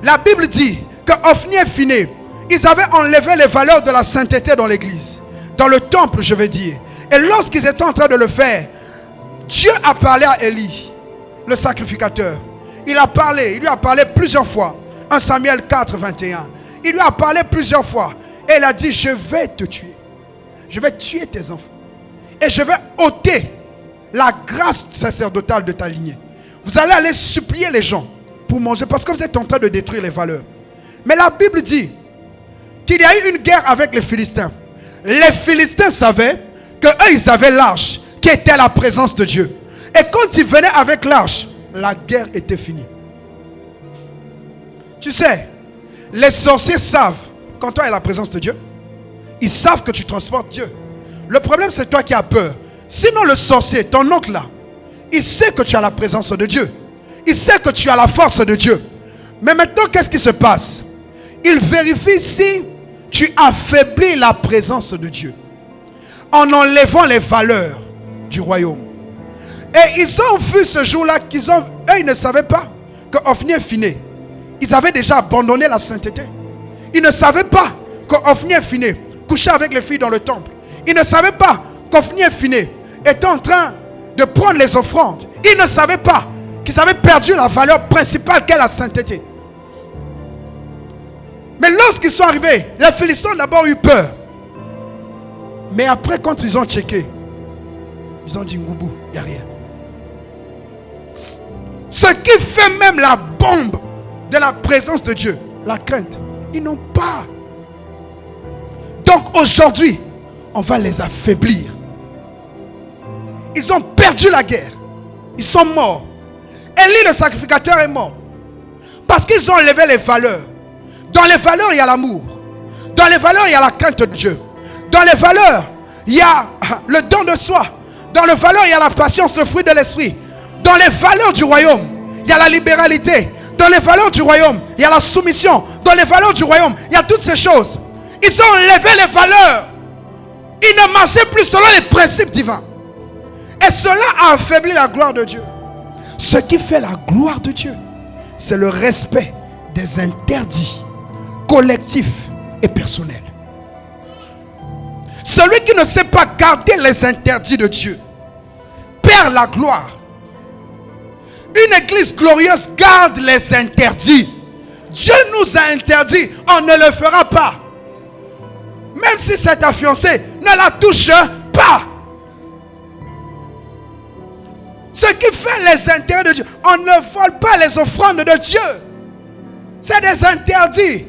La Bible dit que Ophni et Phiné, ils avaient enlevé les valeurs de la sainteté dans l'église. Dans le temple, je veux dire. Et lorsqu'ils étaient en train de le faire, Dieu a parlé à Élie, le sacrificateur. Il lui a parlé plusieurs fois. 1 Samuel 4, 21. Il lui a parlé plusieurs fois. Et il a dit, je vais te tuer. Je vais tuer tes enfants. Et je vais ôter la grâce sacerdotale de ta lignée. Vous allez aller supplier les gens pour manger parce que vous êtes en train de détruire les valeurs. Mais la Bible dit qu'il y a eu une guerre avec les Philistins. Les Philistins savaient qu'eux, ils avaient l'arche qui était la présence de Dieu. Et quand ils venaient avec l'arche, la guerre était finie. Tu sais, les sorciers savent quand toi est la présence de Dieu. Ils savent que tu transportes Dieu. Le problème, c'est toi qui as peur. Sinon, le sorcier, ton oncle là, il sait que tu as la présence de Dieu. Il sait que tu as la force de Dieu. Mais maintenant, qu'est-ce qui se passe? Il vérifie si tu affaiblis la présence de Dieu en enlevant les valeurs du royaume. Et ils ont vu ce jour-là eux, ils ne savaient pas que Ophni et Phiné, ils avaient déjà abandonné la sainteté. Ils ne savaient pas que Ophni et Phiné couchaient avec les filles dans le temple. Ils ne savaient pas qu'Ophni et Phiné étaient en train de prendre les offrandes. Ils ne savaient pas qu'ils avaient perdu la valeur principale qu'est la sainteté. Mais lorsqu'ils sont arrivés, les Philistins ont d'abord eu peur. Mais après, quand ils ont checké, ils ont dit, Ngoubou, il n'y a rien. Ce qui fait même la bombe de la présence de Dieu, la crainte, ils n'ont pas. Donc aujourd'hui, on va les affaiblir. Ils ont perdu la guerre. Ils sont morts. Élie le sacrificateur est mort. Parce qu'ils ont enlevé les valeurs. Dans les valeurs, il y a l'amour. Dans les valeurs, il y a la crainte de Dieu. Dans les valeurs, il y a le don de soi. Dans les valeurs, il y a la patience, le fruit de l'esprit. Dans les valeurs du royaume, il y a la libéralité. Dans les valeurs du royaume, il y a la soumission. Dans les valeurs du royaume, il y a toutes ces choses. Ils ont enlevé les valeurs. Ils ne marchaient plus selon les principes divins. Et cela a affaibli la gloire de Dieu. Ce qui fait la gloire de Dieu, c'est le respect des interdits collectifs et personnels. Celui qui ne sait pas garder les interdits de Dieu perd la gloire. Une église glorieuse garde les interdits. Dieu nous a interdit, on ne le fera pas. Même si c'est ta fiancée, ne la touche pas. Ce qui fait les interdits de Dieu, on ne vole pas les offrandes de Dieu. C'est des interdits.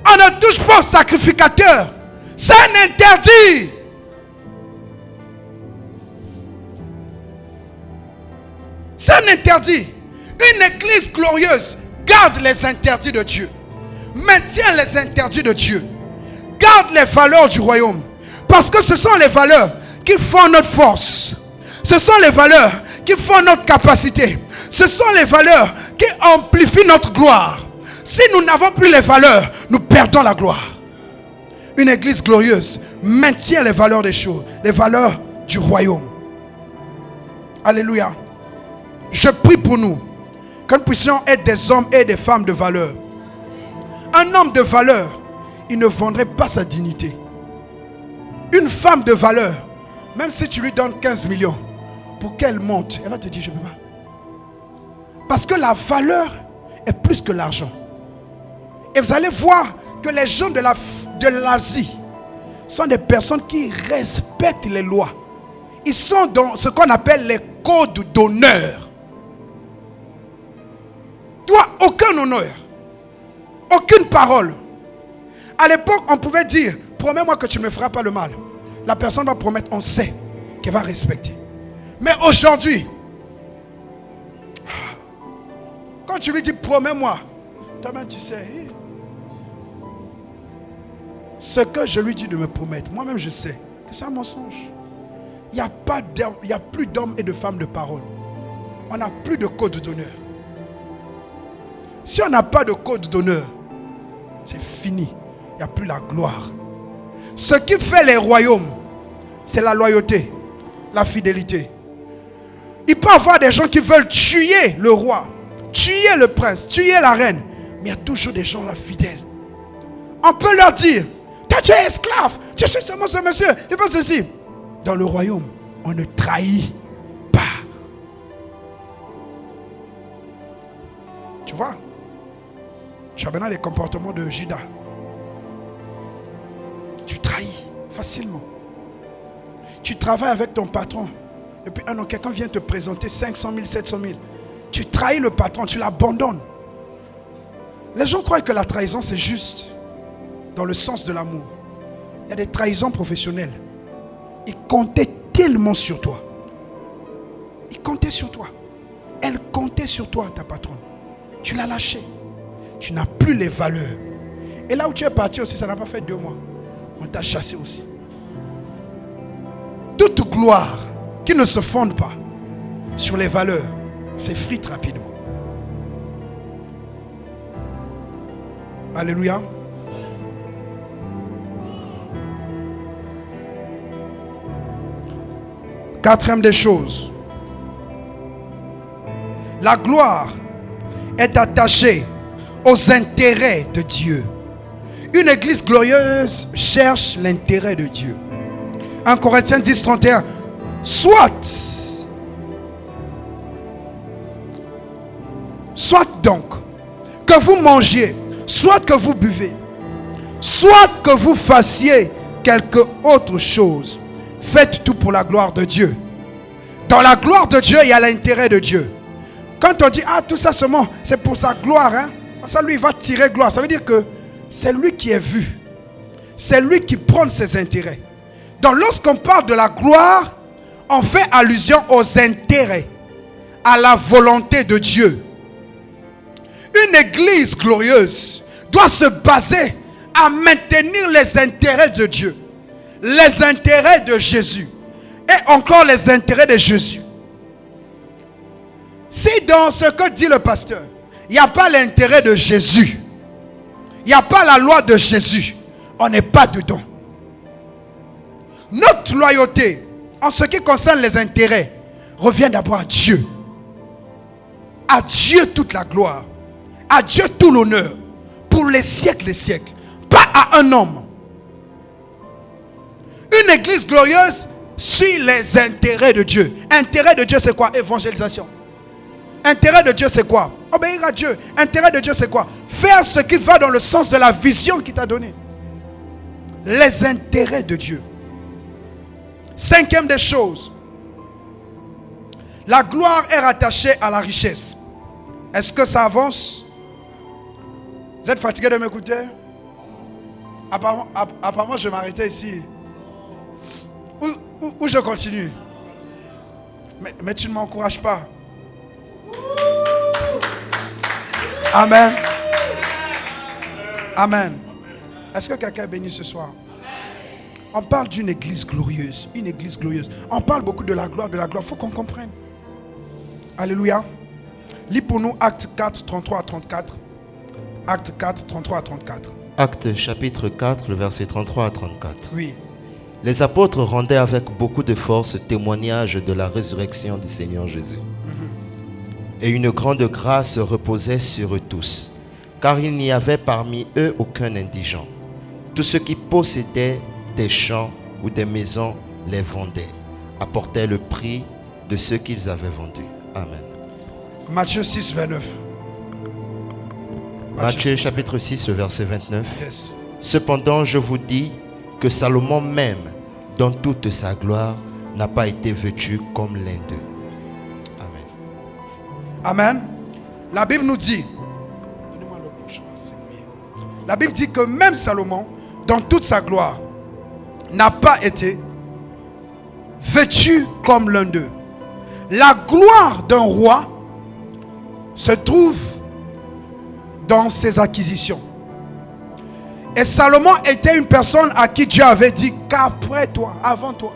On ne touche pas au sacrificateur. C'est un interdit. C'est un interdit. Une église glorieuse garde les interdits de Dieu. Maintient les interdits de Dieu. Garde les valeurs du royaume. Parce que ce sont les valeurs qui font notre force. Ce sont les valeurs qui font notre capacité. Ce sont les valeurs qui amplifient notre gloire. Si nous n'avons plus les valeurs, nous perdons la gloire. Une église glorieuse maintient les valeurs des choses, les valeurs du royaume. Alléluia. Je prie pour nous, que nous puissions être des hommes et des femmes de valeur. Un homme de valeur, il ne vendrait pas sa dignité. Une femme de valeur, même si tu lui donnes 15 millions, pour qu'elle monte, elle va te dire, je ne peux pas. Parce que la valeur est plus que l'argent. Et vous allez voir que les gens de l'Asie sont des personnes qui respectent les lois. Ils sont dans ce qu'on appelle les codes d'honneur. Toi, aucun honneur. Aucune parole. À l'époque, on pouvait dire, promets-moi que tu ne me feras pas le mal. La personne va promettre, on sait qu'elle va respecter. Mais aujourd'hui, quand tu lui dis, promets-moi, toi-même tu sais, ce que je lui dis de me promettre, moi-même je sais que c'est un mensonge. Il n'y a plus d'hommes et de femmes de parole. On n'a plus de code d'honneur. Si on n'a pas de code d'honneur, c'est fini. Il n'y a plus la gloire. Ce qui fait les royaumes, c'est la loyauté, la fidélité. Il peut y avoir des gens qui veulent tuer le roi, tuer le prince, tuer la reine. Mais il y a toujours des gens là fidèles. On peut leur dire, toi tu es esclave, tu suis seulement ce monsieur, il fait ceci. Dans le royaume, on ne trahit pas. Tu vois? Tu as maintenant les comportements de Judas. Tu trahis facilement. Tu travailles avec ton patron. Depuis un an, quelqu'un vient te présenter 500 000, 700 000. Tu trahis le patron, tu l'abandonnes. Les gens croient que la trahison, c'est juste dans le sens de l'amour. Il y a des trahisons professionnelles. Ils comptaient tellement sur toi. Ils comptaient sur toi. Elle comptait sur toi, ta patronne. Tu l'as lâché. Tu n'as plus les valeurs. Et là où tu es parti aussi, ça n'a pas fait 2 mois. On t'a chassé aussi. Toute gloire qui ne se fonde pas sur les valeurs s'effrite rapidement. Alléluia. Quatrième des choses. La gloire est attachée aux intérêts de Dieu. Une église glorieuse cherche l'intérêt de Dieu. 1 Corinthiens 10, 31. Soit donc que vous mangiez, soit que vous buvez, soit que vous fassiez quelque autre chose, faites tout pour la gloire de Dieu. Dans la gloire de Dieu, il y a l'intérêt de Dieu. Quand on dit, tout ça seulement, c'est pour sa gloire, ça lui va tirer gloire. Ça veut dire que c'est lui qui est vu. C'est lui qui prend ses intérêts. Donc lorsqu'on parle de la gloire, on fait allusion aux intérêts, à la volonté de Dieu. Une église glorieuse doit se baser à maintenir les intérêts de Dieu, les intérêts de Jésus et encore les intérêts de Jésus. Si dans ce que dit le pasteur, il n'y a pas l'intérêt de Jésus, il n'y a pas la loi de Jésus, on n'est pas dedans. Notre loyauté en ce qui concerne les intérêts revient d'abord à Dieu. À Dieu toute la gloire, à Dieu tout l'honneur pour les siècles des siècles, pas à un homme. Une église glorieuse suit les intérêts de Dieu. Intérêt de Dieu c'est quoi? Évangélisation. Intérêt de Dieu c'est quoi? Obéir à Dieu. Intérêt de Dieu c'est quoi? Faire ce qui va dans le sens de la vision qu'il t'a donnée. Les intérêts de Dieu. Cinquième des choses. La gloire est rattachée à la richesse. Est-ce que ça avance? Vous êtes fatigué de m'écouter? Apparemment je vais m'arrêter ici. Ou je continue? Mais tu ne m'encourages pas. Amen. Amen. Est-ce que quelqu'un est béni ce soir? On parle d'une église glorieuse. Une église glorieuse. On parle beaucoup de la gloire, de la gloire. Il faut qu'on comprenne. Alléluia. Lis pour nous Actes 4, 33 à 34. Actes 4, 33 à 34. Actes chapitre 4, le verset 33 à 34. Oui. Les apôtres rendaient avec beaucoup de force témoignage de la résurrection du Seigneur Jésus. Et une grande grâce reposait sur eux tous, car il n'y avait parmi eux aucun indigent. Tous ceux qui possédaient des champs ou des maisons les vendaient, apportaient le prix de ce qu'ils avaient vendu. Amen. Matthieu 6, 29. Matthieu chapitre 6, le verset 29. Yes. Cependant, je vous dis que Salomon même, dans toute sa gloire, n'a pas été vêtu comme l'un d'eux. Amen. Amen. La Bible nous dit, la Bible dit que même Salomon, dans toute sa gloire, n'a pas été vêtu comme l'un d'eux. La gloire d'un roi se trouve dans ses acquisitions. Et Salomon était une personne à qui Dieu avait dit qu'après toi, avant toi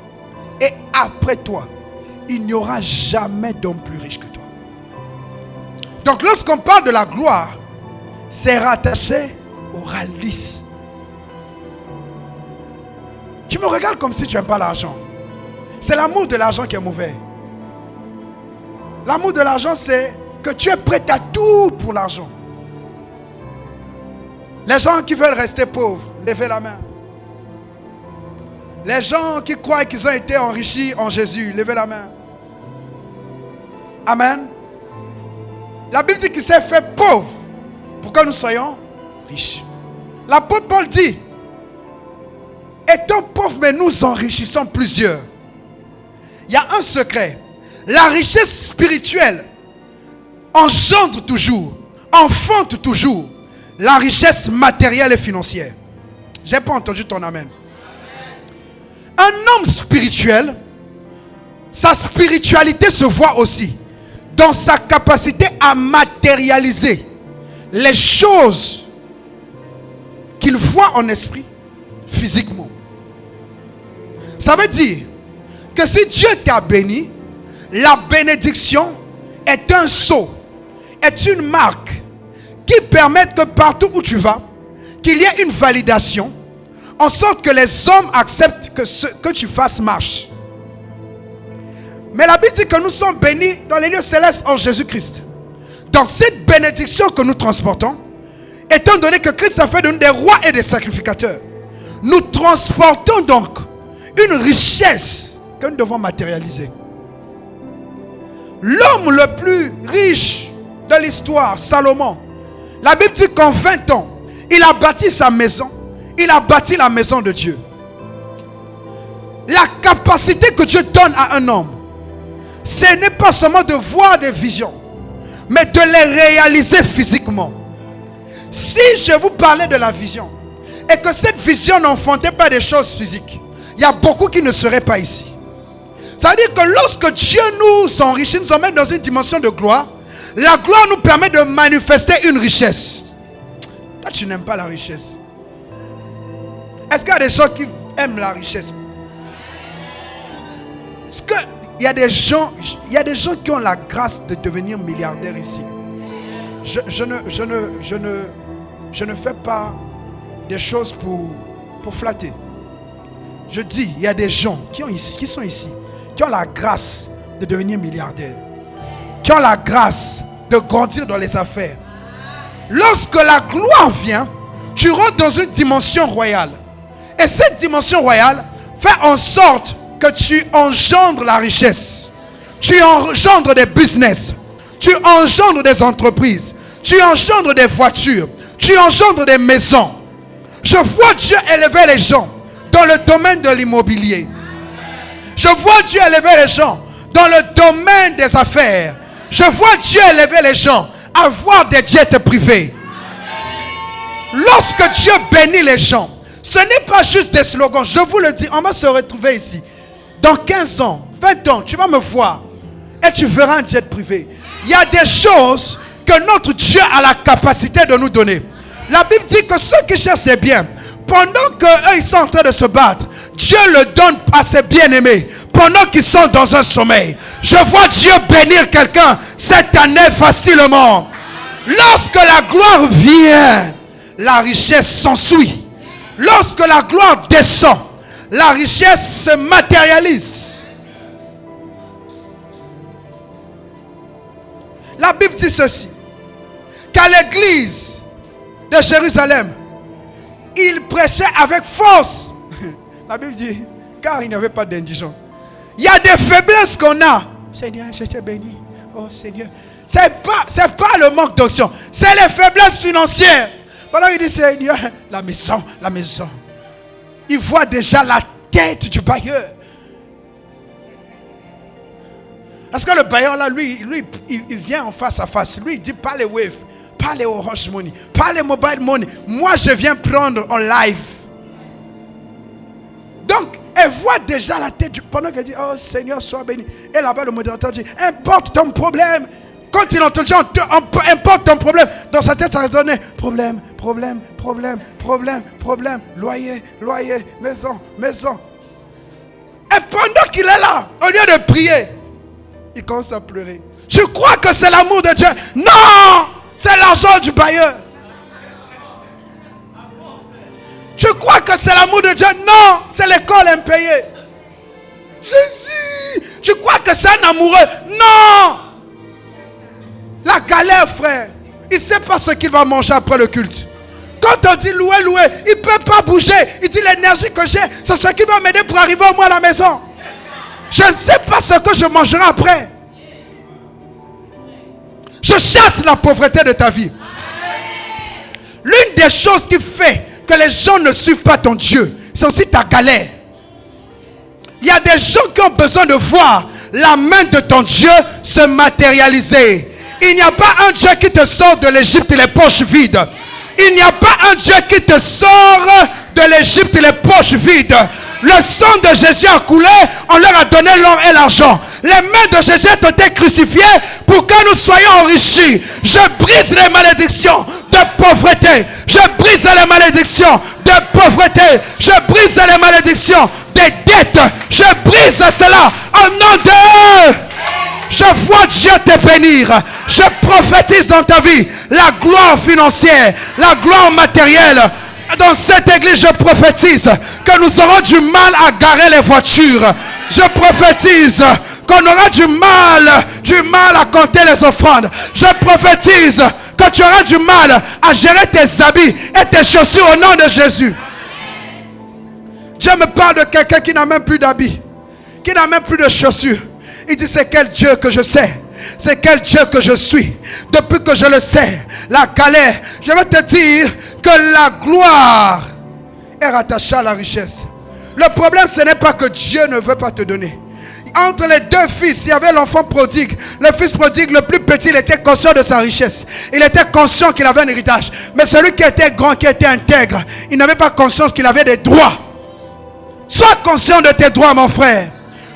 et après toi, il n'y aura jamais d'homme plus riche que toi. Donc lorsqu'on parle de la gloire, c'est rattaché au ralice. Tu me regardes comme si tu n'aimes pas l'argent. C'est l'amour de l'argent qui est mauvais. L'amour de l'argent, c'est que tu es prêt à tout pour l'argent. Les gens qui veulent rester pauvres, levez la main. Les gens qui croient qu'ils ont été enrichis en Jésus, levez la main. Amen. La Bible dit qu'il s'est fait pauvre pour que nous soyons riches. L'apôtre Paul dit, étant pauvres, mais nous enrichissons plusieurs. Il y a un secret. La richesse spirituelle engendre toujours, enfante toujours la richesse matérielle et financière. J'ai pas entendu ton amen. Un homme spirituel, sa spiritualité se voit aussi dans sa capacité à matérialiser les choses qu'il voit en esprit, physiquement. Ça veut dire que si Dieu t'a béni, la bénédiction est un sceau, est une marque qui permet que partout où tu vas, qu'il y ait une validation, en sorte que les hommes acceptent que ce que tu fasses marche. Mais la Bible dit que nous sommes bénis dans les lieux célestes en Jésus-Christ. Donc cette bénédiction que nous transportons, étant donné que Christ a fait de nous des rois et des sacrificateurs, nous transportons donc une richesse que nous devons matérialiser. L'homme le plus riche de l'histoire, Salomon, la Bible dit qu'en 20 ans, il a bâti sa maison. Il a bâti la maison de Dieu. La capacité que Dieu donne à un homme, ce n'est pas seulement de voir des visions, mais de les réaliser physiquement. Si je vous parlais de la vision, et que cette vision n'enfantait pas des choses physiques, il y a beaucoup qui ne seraient pas ici. Ça veut dire que lorsque Dieu nous enrichit, nous emmène dans une dimension de gloire, la gloire nous permet de manifester une richesse. Toi, tu n'aimes pas la richesse. Est-ce qu'il y a des gens qui aiment la richesse? Parce qu'il y a des gens qui ont la grâce de devenir milliardaires ici. Je ne fais pas des choses pour flatter. Je dis, il y a des gens qui sont ici, qui ont la grâce de devenir milliardaires, qui ont la grâce de grandir dans les affaires. Lorsque la gloire vient, tu rentres dans une dimension royale. Et cette dimension royale fait en sorte que tu engendres la richesse. Tu engendres des business. Tu engendres des entreprises. Tu engendres des voitures. Tu engendres des maisons. Je vois Dieu élever les gens dans le domaine de l'immobilier. Je vois Dieu élever les gens dans le domaine des affaires. Je vois Dieu élever les gens à avoir des jets privés. Lorsque Dieu bénit les gens, ce n'est pas juste des slogans. Je vous le dis, on va se retrouver ici. Dans 15 ans, 20 ans, tu vas me voir et tu verras un jet privé. Il y a des choses que notre Dieu a la capacité de nous donner. La Bible dit que ceux qui cherchent les biens, pendant qu'eux ils sont en train de se battre, Dieu le donne à ses bien-aimés. Pendant qu'ils sont dans un sommeil, je vois Dieu bénir quelqu'un cette année facilement. Lorsque la gloire vient, la richesse s'ensuit. Lorsque la gloire descend, la richesse se matérialise. La Bible dit ceci, qu'à l'église de Jérusalem, il prêchait avec force. La Bible dit, car il n'y avait pas d'indigents. Il y a des faiblesses qu'on a. Seigneur, je t'ai béni. Oh Seigneur. C'est pas le manque d'onction. C'est les faiblesses financières. Pendant qu'il dit Seigneur, la maison. Il voit déjà la tête du bailleur. Parce que le bailleur là, lui, il vient en face à face. Lui, il dit pas les Wave, pas les Orange Money, pas les Mobile Money. Moi, je viens prendre en live. Donc, elle voit déjà la tête pendant qu'elle dit, oh Seigneur, sois béni. Et là-bas, le modérateur dit, importe ton problème. Quand il entend, importe ton problème. Dans sa tête, ça résonnait, problème, loyer, maison. Et pendant qu'il est là, au lieu de prier, il commence à pleurer. Je crois que c'est l'amour de Dieu. Non, c'est l'argent du bailleur. Je crois que c'est l'amour de Dieu. Non, c'est l'école impayée. Jésus, je crois que c'est un amoureux. Non. La galère, frère. Il ne sait pas ce qu'il va manger après le culte. Quand on dit louer, il ne peut pas bouger. Il dit l'énergie que j'ai, c'est ce qui va m'aider pour arriver au moins à la maison. Je ne sais pas ce que je mangerai après. Je chasse la pauvreté de ta vie. L'une des choses qui fait que les gens ne suivent pas ton Dieu, c'est aussi ta galère. Il y a des gens qui ont besoin de voir la main de ton Dieu se matérialiser. Il n'y a pas un Dieu qui te sort de l'Égypte les poches vides. Il n'y a pas un Dieu qui te sort de l'Égypte les poches vides. Le sang de Jésus a coulé, on leur a donné l'or et l'argent. Les mains de Jésus ont été crucifiées pour que nous soyons enrichis. Je brise les malédictions de pauvreté. Je brise les malédictions de pauvreté. Je brise les malédictions des dettes. Je brise cela au nom de... Je vois Dieu te bénir. Je prophétise dans ta vie la gloire financière, la gloire matérielle. Dans cette église, je prophétise que nous aurons du mal à garer les voitures. Je prophétise qu'on aura du mal à compter les offrandes. Je prophétise que tu auras du mal à gérer tes habits et tes chaussures au nom de Jésus. Dieu me parle de quelqu'un qui n'a même plus d'habits, qui n'a même plus de chaussures. Il dit, c'est quel Dieu que je sais, c'est quel Dieu que je suis. Depuis que je le sais, la galère, je vais te dire que la gloire est rattachée à la richesse. Le problème, ce n'est pas que Dieu ne veut pas te donner. Entre les deux fils, il y avait l'enfant prodigue. Le fils prodigue, le plus petit, il était conscient de sa richesse. Il était conscient qu'il avait un héritage. Mais celui qui était grand, qui était intègre, il n'avait pas conscience qu'il avait des droits. Sois conscient de tes droits, mon frère.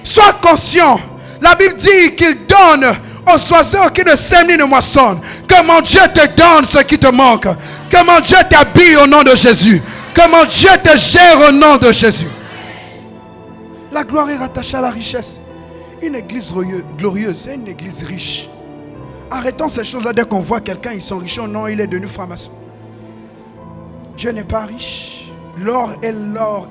Sois conscient. La Bible dit qu'il donne aux oiseaux qui ne sèment ni ne moissonnent. Que mon Dieu te donne ce qui te manque. Que mon Dieu t'habille au nom de Jésus. Que mon Dieu te gère au nom de Jésus. La gloire est rattachée à la richesse. Une église glorieuse, c'est une église riche. Arrêtons ces choses-là dès qu'on voit quelqu'un, ils sont riches. Oh non, il est devenu franc-maçon. Dieu n'est pas riche. L'or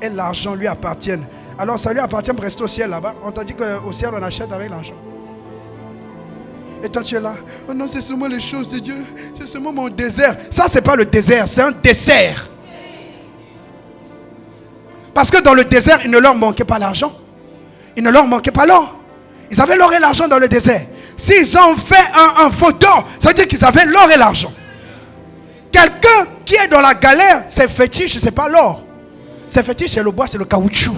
et l'argent lui appartiennent. Alors ça lui appartient pour rester au ciel là-bas. On t'a dit qu'au ciel on achète avec l'argent. Et toi tu es là. Oh non, c'est seulement les choses de Dieu. C'est seulement mon désert. Ça c'est pas le désert, c'est un dessert. Parce que dans le désert, il ne leur manquait pas l'argent. Il ne leur manquait pas l'or. Ils avaient l'or et l'argent dans le désert. S'ils ont fait un photo, ça veut dire qu'ils avaient l'or et l'argent. Quelqu'un qui est dans la galère, ses fétiches, c'est pas l'or. Ses fétiches, c'est le bois, c'est le caoutchouc.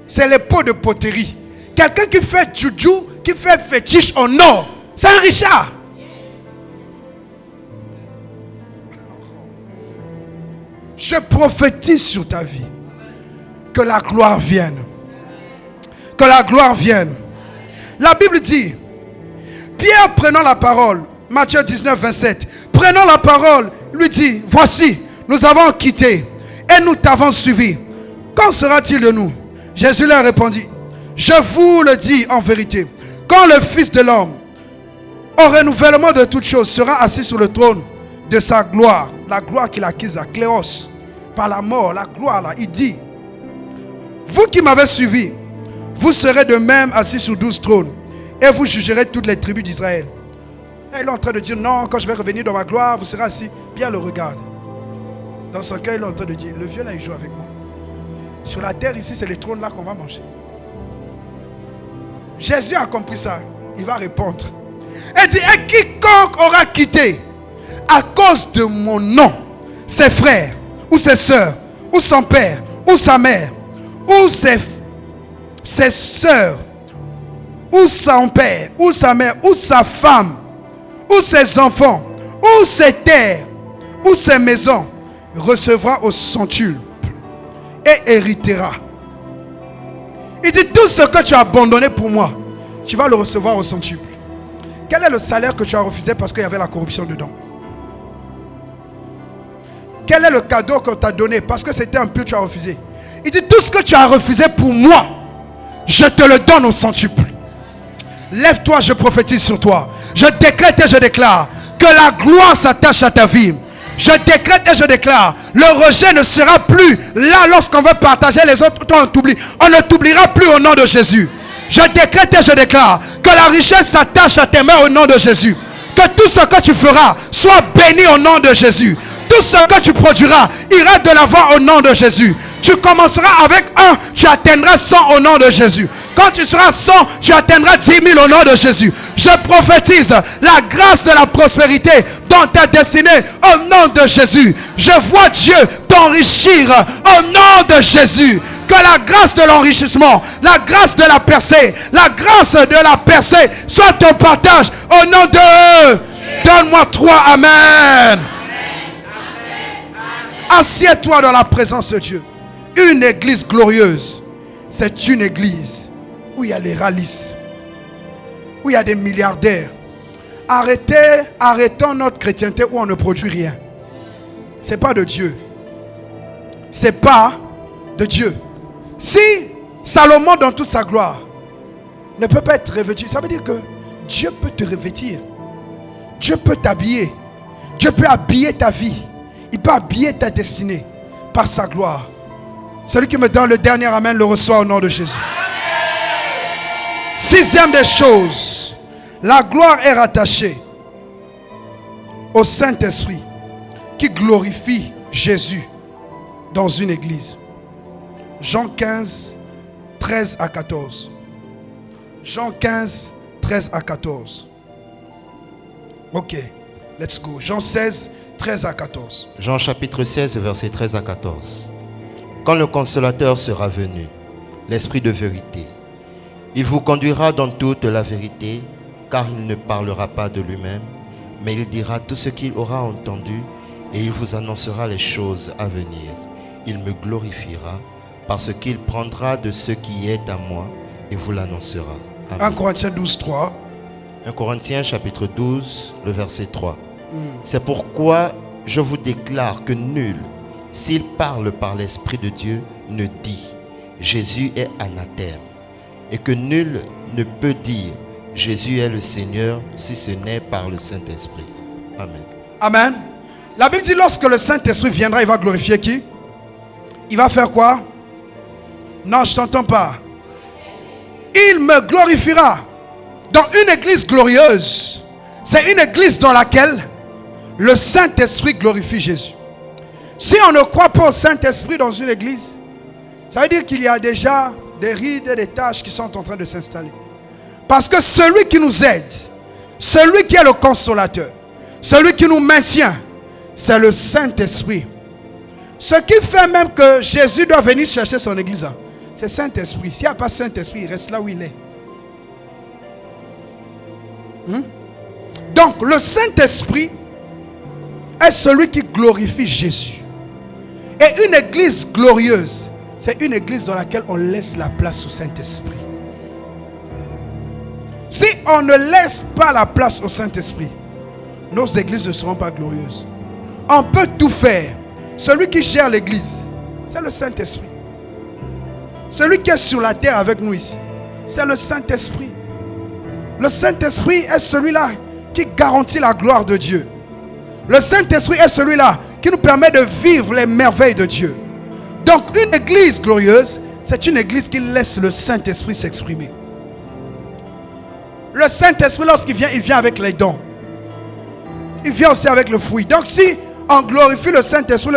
C'est les pots de poterie. Quelqu'un qui fait juju, qui fait fétiche en or, c'est un Richard. Je prophétise sur ta vie que la gloire vienne. Que la gloire vienne. La Bible dit, Pierre prenant la parole, Matthieu 19, 27, prenant la parole, lui dit, voici, nous avons quitté et nous t'avons suivi. Qu'en sera-t-il de nous? Jésus leur répondit, je vous le dis en vérité, quand le Fils de l'homme, au renouvellement de toutes choses, sera assis sur le trône de sa gloire, la gloire qu'il acquise à Cléos, par la mort, la gloire là, il dit, vous qui m'avez suivi, vous serez de même assis sur 12 trônes, et vous jugerez toutes les tribus d'Israël. Et il est en train de dire, non, quand je vais revenir dans ma gloire, vous serez assis. Pierre le regarde. Dans son cœur, il est en train de dire, le vieux là, il joue avec moi. Sur la terre ici, c'est les trônes là qu'on va manger. Jésus a compris ça. Il va répondre. Il dit, et quiconque aura quitté à cause de mon nom ses frères, ou ses soeurs, ou son père, ou sa mère, ou ses soeurs, ou son père, ou sa mère, ou sa femme, ou ses enfants, ou ses terres, ou ses maisons, recevra au centuple et héritera. Il dit, tout ce que tu as abandonné pour moi, tu vas le recevoir au centuple. Quel est le salaire que tu as refusé parce qu'il y avait la corruption dedans? Quel est le cadeau qu'on t'a donné parce que c'était un peu tu as refusé? Il dit, tout ce que tu as refusé pour moi, je te le donne au centuple. Lève-toi, je prophétise sur toi. Je décrète et je déclare que la gloire s'attache à ta vie. Je décrète et je déclare, le rejet ne sera plus là lorsqu'on veut partager les autres. On t'oublie. On ne t'oubliera plus au nom de Jésus. Je décrète et je déclare que la richesse s'attache à tes mains au nom de Jésus. Que tout ce que tu feras soit béni au nom de Jésus. Tout ce que tu produiras ira de l'avant au nom de Jésus. Tu commenceras avec 1, tu atteindras 100 au nom de Jésus. Quand tu seras 100, tu atteindras 10 000 au nom de Jésus. Je prophétise la grâce de la prospérité dans ta destinée au nom de Jésus. Je vois Dieu t'enrichir au nom de Jésus. Que la grâce de l'enrichissement, la grâce de la percée, la grâce de la percée soit ton partage au nom de... Donne-moi 3 amen. Assieds-toi dans la présence de Dieu. Une église glorieuse, c'est une église où il y a les rallies, où il y a des milliardaires. Arrêtons notre chrétienté où on ne produit rien. C'est pas de Dieu. C'est pas de Dieu. Si Salomon dans toute sa gloire ne peut pas être revêtu, ça veut dire que Dieu peut te revêtir. Dieu peut t'habiller. Dieu peut habiller ta vie. Il peut habiller ta destinée par sa gloire. Celui qui me donne le dernier amen le reçoit au nom de Jésus. Sixième des choses, la gloire est rattachée au Saint-Esprit qui glorifie Jésus dans une église. Jean 15, 13 à 14. Jean 15, 13 à 14. Ok, let's go. Jean 16, 13 à 14. Jean chapitre 16, verset 13 à 14. Quand le consolateur sera venu, l'Esprit de vérité, il vous conduira dans toute la vérité, car il ne parlera pas de lui-même, mais il dira tout ce qu'il aura entendu et il vous annoncera les choses à venir. Il me glorifiera parce qu'il prendra de ce qui est à moi et vous l'annoncera. Amen. 1 Corinthiens 12, 3. 1 Corinthiens chapitre 12, le verset 3. C'est pourquoi je vous déclare que nul, s'il parle par l'Esprit de Dieu, ne dit Jésus est anathème, et que nul ne peut dire Jésus est le Seigneur si ce n'est par le Saint-Esprit. Amen. Amen. La Bible dit lorsque le Saint-Esprit viendra, il va glorifier qui? Il va faire quoi? Non, je ne t'entends pas. Il me glorifiera. Dans une église glorieuse, c'est une église dans laquelle le Saint-Esprit glorifie Jésus. Si on ne croit pas au Saint-Esprit dans une église, ça veut dire qu'il y a déjà des rides et des tâches qui sont en train de s'installer. Parce que celui qui nous aide, celui qui est le consolateur, celui qui nous maintient, c'est le Saint-Esprit. Ce qui fait même que Jésus doit venir chercher son église, c'est Saint-Esprit. S'il n'y a pas Saint-Esprit, il reste là où il est. Donc le Saint-Esprit est celui qui glorifie Jésus. Et une église glorieuse, c'est une église dans laquelle on laisse la place au Saint-Esprit. Si on ne laisse pas la place au Saint-Esprit, nos églises ne seront pas glorieuses. On peut tout faire. Celui qui gère l'église, c'est le Saint-Esprit. Celui qui est sur la terre avec nous ici, c'est le Saint-Esprit. Le Saint-Esprit est celui-là qui garantit la gloire de Dieu. Le Saint-Esprit est celui-là qui nous permet de vivre les merveilles de Dieu. Donc une église glorieuse, c'est une église qui laisse le Saint-Esprit s'exprimer. Le Saint-Esprit, lorsqu'il vient, il vient avec les dons. Il vient aussi avec le fruit. Donc si on glorifie le Saint-Esprit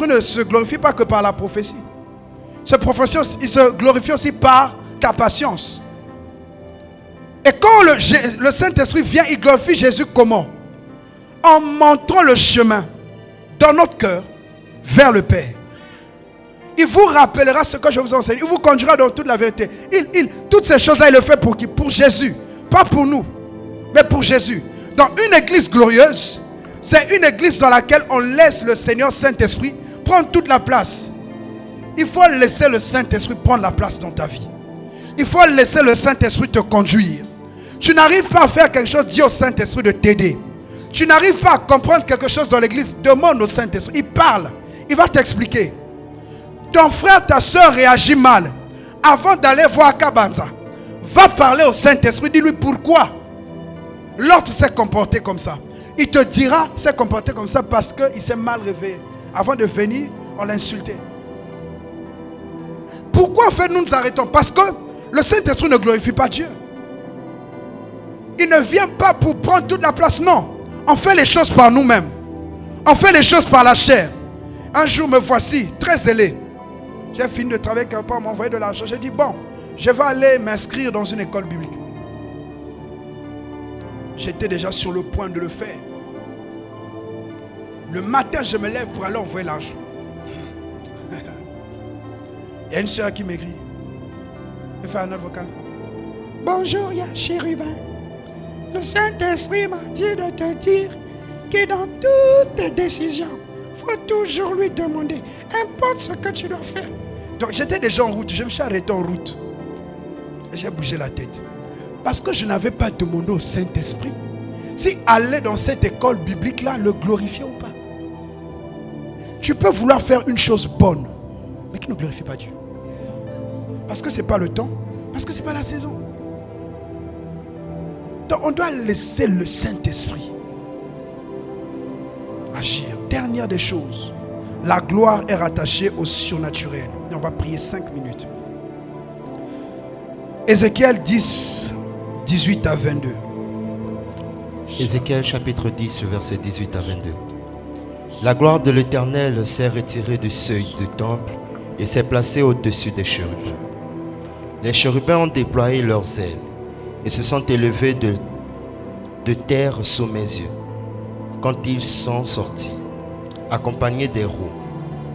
ne se glorifie pas que par la prophétie. Il se glorifie aussi par ta patience. Et quand le Saint-Esprit vient, il glorifie Jésus comment? En montrant le chemin dans notre cœur vers le Père. Il vous rappellera ce que je vous enseigne. Il vous conduira dans toute la vérité. Toutes ces choses-là, il le fait pour qui? Pour Jésus. Pas pour nous, mais pour Jésus. Dans une église glorieuse, c'est une église dans laquelle on laisse le Seigneur Saint-Esprit prendre toute la place. Il faut laisser le Saint-Esprit prendre la place dans ta vie. Il faut laisser le Saint-Esprit te conduire. Tu n'arrives pas à faire quelque chose, dis au Saint-Esprit de t'aider. Tu n'arrives pas à comprendre quelque chose dans l'église, demande au Saint-Esprit. Il parle, il va t'expliquer. Ton frère, ta soeur réagit mal. Avant d'aller voir Kabanza, va parler au Saint-Esprit, dis-lui pourquoi l'autre s'est comporté comme ça. Il te dira s'est comporté comme ça parce qu'il s'est mal réveillé. Avant de venir, on l'a insulté. Pourquoi en fait nous nous arrêtons? Parce que le Saint-Esprit ne glorifie pas Dieu. Il ne vient pas pour prendre toute la place, non. On fait les choses par nous-mêmes. On fait les choses par la chair. Un jour me voici, très zélé. J'ai fini de travailler, quelqu'un m'a envoyé de l'argent. J'ai dit, bon, je vais aller m'inscrire dans une école biblique. J'étais déjà sur le point de le faire. Le matin, je me lève pour aller envoyer l'argent. Il y a une soeur qui m'écrit. Elle fait un avocat. Bonjour, il y a Chérubin. Le Saint-Esprit m'a dit de te dire que dans toutes tes décisions, il faut toujours lui demander, importe ce que tu dois faire. Donc j'étais déjà en route, je me suis arrêté en route. Et j'ai bougé la tête. Parce que je n'avais pas demandé au Saint-Esprit si aller dans cette école biblique-là le glorifiait ou pas. Tu peux vouloir faire une chose bonne, mais qui ne glorifie pas Dieu. Parce que ce n'est pas le temps, parce que ce n'est pas la saison. Donc on doit laisser le Saint-Esprit agir. Dernière des choses, la gloire est rattachée au surnaturel. Et on va prier 5 minutes. Ézéchiel 10, 18 à 22. Ézéchiel chapitre 10, verset 18 à 22. La gloire de l'Éternel s'est retirée du seuil du temple et s'est placée au-dessus des chérubins. Les chérubins ont déployé leurs ailes et se sont élevés de terre sous mes yeux. Quand ils sont sortis, accompagnés des roues,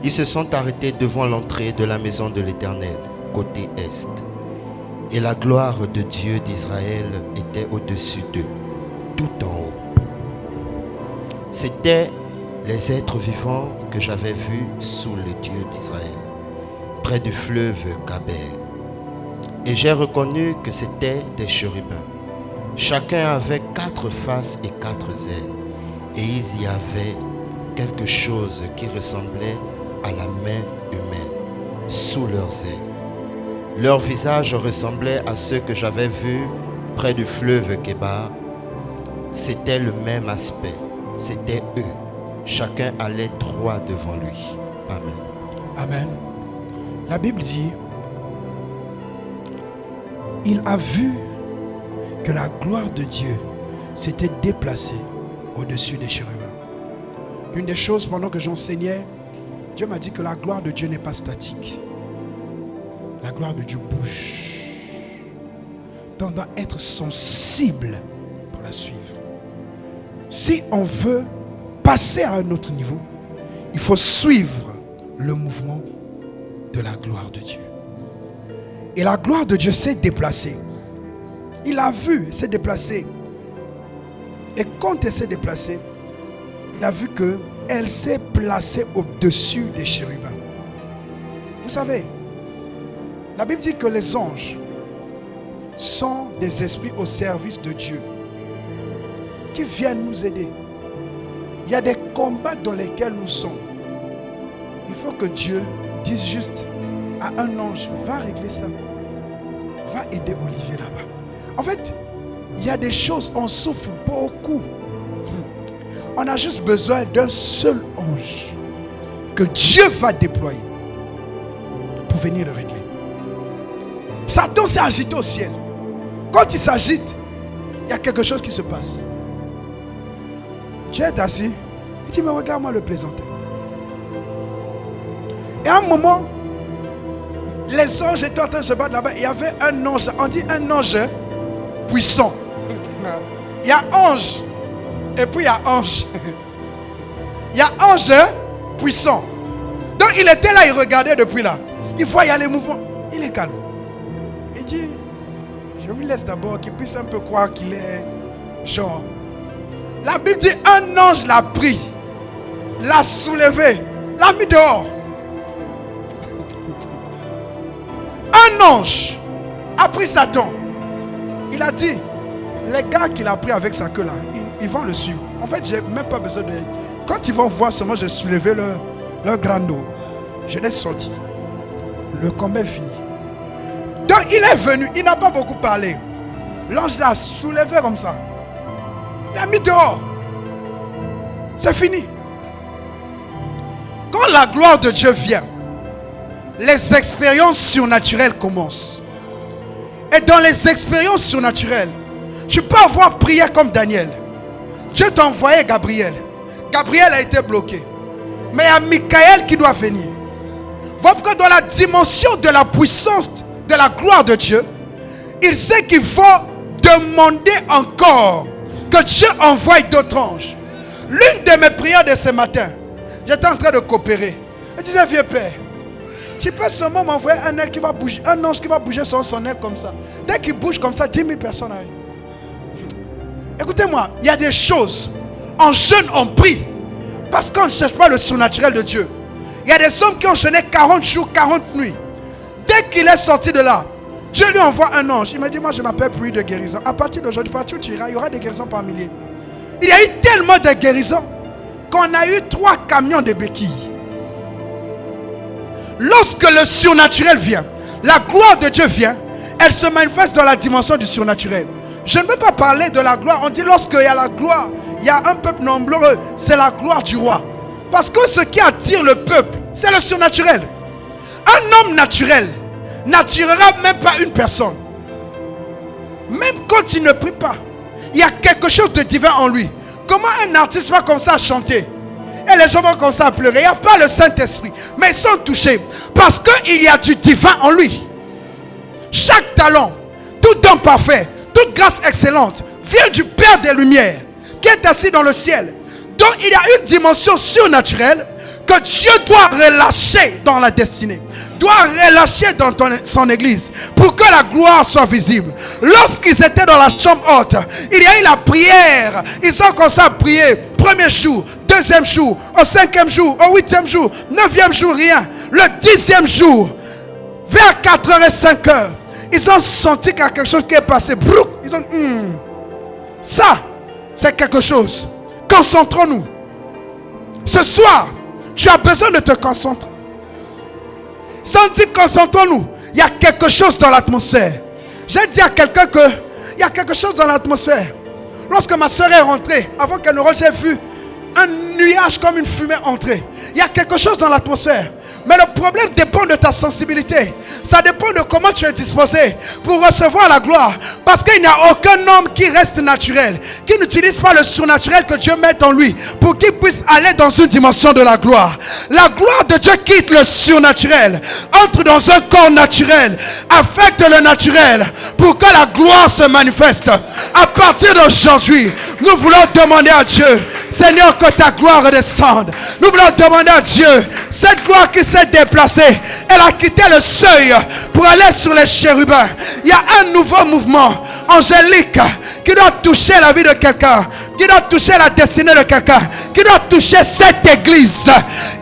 ils se sont arrêtés devant l'entrée de la maison de l'Éternel, côté est. Et la gloire de Dieu d'Israël était au-dessus d'eux, tout en haut. C'étaient les êtres vivants que j'avais vus sous le Dieu d'Israël, près du fleuve Kaber. Et j'ai reconnu que c'étaient des chérubins. Chacun avait 4 faces et 4 ailes. Et il y avait quelque chose qui ressemblait à la main humaine sous leurs ailes. Leur visage ressemblait à ceux que j'avais vus près du fleuve Kébar. C'était le même aspect. C'était eux. Chacun allait droit devant lui. Amen. Amen. La Bible dit, il a vu que la gloire de Dieu s'était déplacée au-dessus des chérubins. Une des choses pendant que j'enseignais, Dieu m'a dit que la gloire de Dieu n'est pas statique. La gloire de Dieu bouge. Donc on doit être sensible pour la suivre. Si on veut passer à un autre niveau, il faut suivre le mouvement de la gloire de Dieu. Et la gloire de Dieu s'est déplacée. Il a vu, elle s'est déplacée. Et quand elle s'est déplacée, il a vu qu'elle s'est placée au-dessus des chérubins. Vous savez, la Bible dit que les anges sont des esprits au service de Dieu qui viennent nous aider. Il y a des combats dans lesquels nous sommes. Il faut que Dieu dise juste à un ange, va régler ça. Va aider Olivier là-bas. En fait, il y a des choses, on souffre beaucoup. On a juste besoin d'un seul ange que Dieu va déployer pour venir le régler. Satan s'est agité au ciel. Quand il s'agite, il y a quelque chose qui se passe. Dieu est assis. Il dit, mais regarde-moi le plaisanter. Et à un moment, les anges étaient en train de se battre là-bas. Il y avait un ange, on dit un ange puissant. Il y a ange et puis il y a ange. Il y a ange puissant. Donc il était là, il regardait depuis là. Il voit, il y a les mouvements. Il est calme. Il dit, je vous laisse d'abord qu'il puisse un peu croire qu'il est genre. La Bible dit, un ange l'a pris, l'a soulevé, l'a mis dehors. Un ange a pris Satan. Il a dit, les gars qu'il a pris avec sa queue là, ils vont le suivre. En fait, j'ai même pas besoin de... Quand ils vont voir seulement, j'ai soulevé leur grand dos. Je l'ai sorti. Le combat est fini. Donc il est venu, il n'a pas beaucoup parlé. L'ange l'a soulevé comme ça. Il l'a mis dehors. C'est fini. Quand la gloire de Dieu vient, les expériences surnaturelles commencent. Et dans les expériences surnaturelles, tu peux avoir prié comme Daniel. Dieu t'a envoyé Gabriel. Gabriel a été bloqué. Mais il y a Michael qui doit venir. Voilà pourquoi dans la dimension de la puissance, de la gloire de Dieu, il sait qu'il faut demander encore que Dieu envoie d'autres anges. L'une de mes prières de ce matin, j'étais en train de coopérer. Je disais, vieux père, tu peux seulement m'envoyer un aile qui va bouger, un ange qui va bouger sur son aile comme ça. Dès qu'il bouge comme ça, 10 000 personnes arrivent. Écoutez-moi, il y a des choses. En jeûne, on prie. Parce qu'on ne cherche pas le surnaturel de Dieu. Il y a des hommes qui ont jeûné 40 jours, 40 nuits. Dès qu'il est sorti de là, Dieu lui envoie un ange. Il me dit, moi je m'appelle pluie de guérison. À partir d'aujourd'hui, partout où tu iras, il y aura des guérisons par milliers. Il y a eu tellement de guérisons qu'on a eu 3 camions de béquilles. Lorsque le surnaturel vient, la gloire de Dieu vient, elle se manifeste dans la dimension du surnaturel. Je ne veux pas parler de la gloire. On dit lorsqu'il y a la gloire, il y a un peuple nombreux, c'est la gloire du roi. Parce que ce qui attire le peuple, c'est le surnaturel. Un homme naturel n'attirera même pas une personne. Même quand il ne prie pas, il y a quelque chose de divin en lui. Comment un artiste va comme ça chanter et les gens vont comme ça pleurer? Il n'y a pas le Saint-Esprit, mais ils sont touchés parce qu'il y a du divin en lui. Chaque talent, tout don parfait, toute grâce excellente vient du Père des Lumières qui est assis dans le ciel. Donc il y a une dimension surnaturelle que Dieu doit relâcher dans la destinée, doit relâcher dans son église pour que la gloire soit visible. Lorsqu'ils étaient dans la chambre haute, il y a eu la prière. Ils ont commencé à prier. Premier jour, deuxième jour, au 5e jour, au 8e jour, 9e jour, rien. Le 10e jour, vers 4h et 5h, ils ont senti qu'il y a quelque chose qui est passé. Ils ont ça, c'est quelque chose. Concentrons-nous. Ce soir, tu as besoin de te concentrer. Sans dire concentrons-nous, il y a quelque chose dans l'atmosphère. J'ai dit à quelqu'un qu'il y a quelque chose dans l'atmosphère. Lorsque ma soeur est rentrée, avant qu'elle ne rentre, j'ai vu un nuage comme une fumée entrer. Il y a quelque chose dans l'atmosphère. Mais le problème dépend de ta sensibilité. Ça dépend de comment tu es disposé pour recevoir la gloire. Parce qu'il n'y a aucun homme qui reste naturel, qui n'utilise pas le surnaturel que Dieu met en lui pour qu'il puisse aller dans une dimension de la gloire. La gloire de Dieu quitte le surnaturel, entre dans un corps naturel, affecte le naturel pour que la gloire se manifeste. À partir d'aujourd'hui, nous voulons demander à Dieu, Seigneur, que ta gloire redescende. Nous voulons demander à Dieu, cette gloire qui s'est déplacée, elle a quitté le seuil pour aller sur les chérubins. Il y a un nouveau mouvement angélique qui doit toucher la vie de quelqu'un, qui doit toucher la destinée de quelqu'un, qui doit toucher cette église.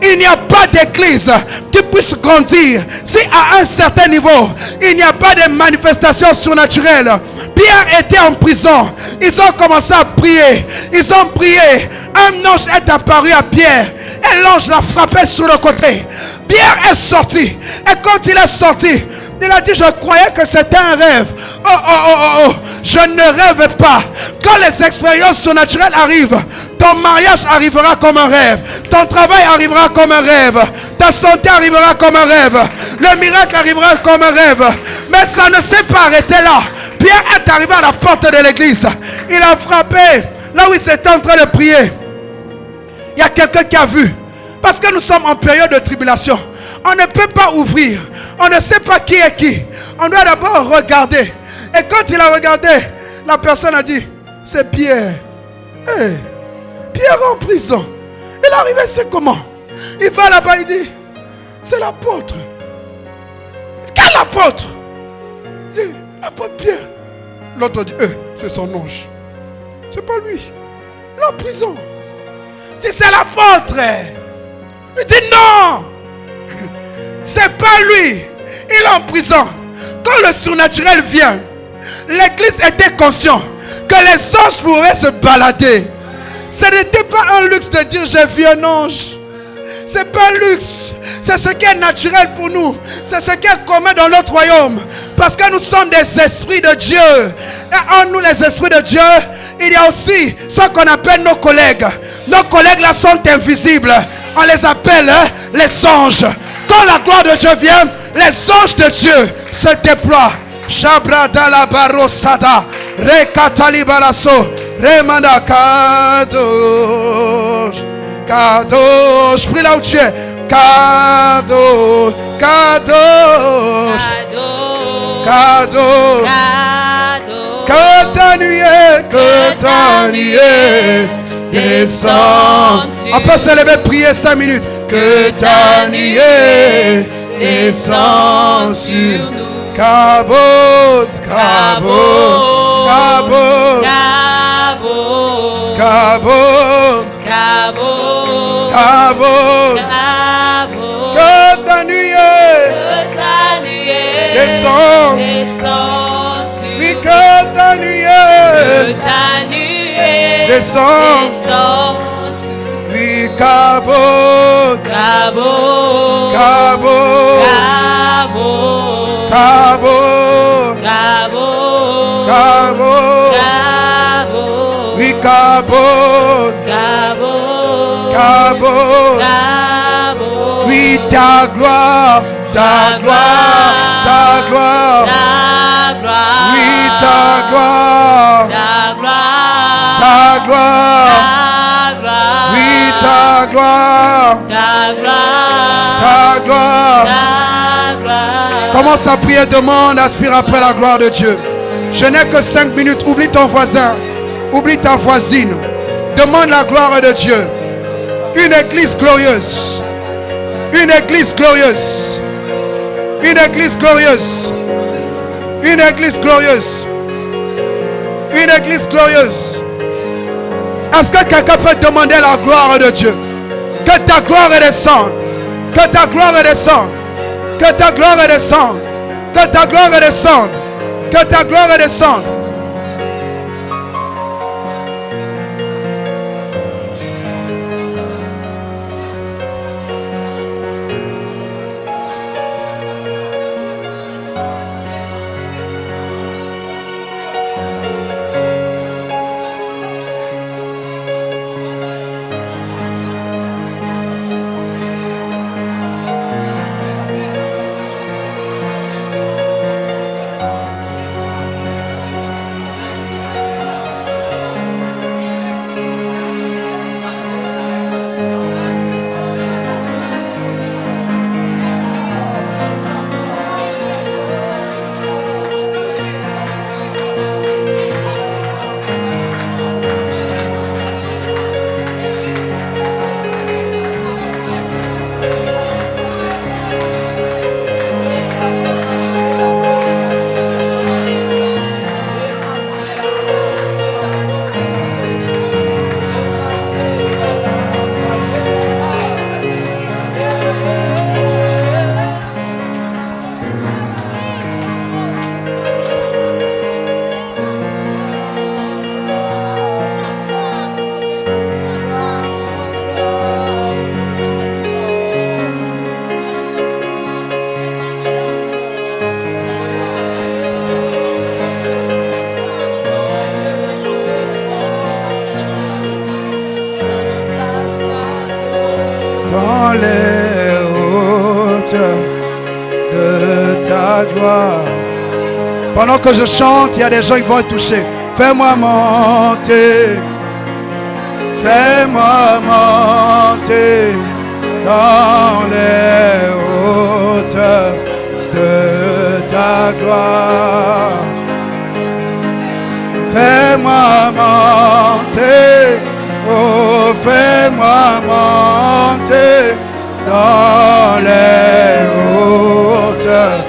Il n'y a pas d'église qui puisse grandir si à un certain niveau il n'y a pas de manifestation surnaturelle. Pierre était en prison. Ils ont commencé à prier. Ils ont prié. Un ange est apparu à Pierre et l'ange l'a frappé sur le côté. Pierre est sorti. Et quand il est sorti, il a dit, je croyais que c'était un rêve. Oh, je ne rêve pas. Quand les expériences surnaturelles arrivent, ton mariage arrivera comme un rêve. Ton travail arrivera comme un rêve. Ta santé arrivera comme un rêve. Le miracle arrivera comme un rêve. Mais ça ne s'est pas arrêté là. Pierre est arrivé à la porte de l'église. Il a frappé là où il était en train de prier. Il y a quelqu'un qui a vu. Parce que nous sommes en période de tribulation. On ne peut pas ouvrir. On ne sait pas qui est qui. On doit d'abord regarder. Et quand il a regardé, la personne a dit, c'est Pierre. Pierre en prison. Il est arrivé, c'est comment? Il va là-bas, il dit, C'est l'apôtre. Quel apôtre? Il dit, l'apôtre Pierre. L'autre dit, c'est son ange. C'est pas lui. Il est en prison. Il dit, c'est l'apôtre. Il dit, non. C'est pas lui. Il est en prison. Quand le surnaturel vient, l'église était consciente que les anges pourraient se balader. Ce n'était pas un luxe de dire j'ai vu un ange. C'est pas un luxe. C'est ce qui est naturel pour nous. C'est ce qui est commun dans notre royaume. Parce que nous sommes des esprits de Dieu. Et en nous, les esprits de Dieu, il y a aussi ce qu'on appelle nos collègues. Nos collègues là sont invisibles. On les appelle les anges. Quand la gloire de Dieu vient, les anges de Dieu se déploient. Shabrada la barosada, rekatali balaso, remanda kadosh, kadosh, prie là où tu es, kadosh, kadosh, kadosh, que ta nuée descende. On peut se lever, prier 5 minutes. Que ta nuée descende sur nous. Kabot, kabot, kabot, kabot, kabot, kabot, que ta nuée descende, oui, que ta nuée descende, oui, kabot, kabot, kabot, Cabo, Cabo, Cabo, oui, Cabo, Cabo, Cabo, oui, ta gloire, ta gloire, ta gloire, oui, ta gloire, ta gloire, oui, ta gloire, ta gloire. Commence à prier, demande, aspire après la gloire de Dieu. Je n'ai que 5 minutes. Oublie ton voisin. Oublie ta voisine. Demande la gloire de Dieu. Une église glorieuse. Une église glorieuse. Une église glorieuse. Une église glorieuse. Une église glorieuse. Est-ce que quelqu'un peut demander la gloire de Dieu? Que ta gloire descende. Que ta gloire descende. Que ta gloire descende. Que ta gloire descende. Que ta gloire descende. dans les hauteurs de ta gloire. Pendant que je chante, il y a des gens qui vont être touchés. Fais-moi monter, fais-moi monter dans les hauteurs de ta gloire. Fais-moi monter, oh fais-moi monter dans les hauteurs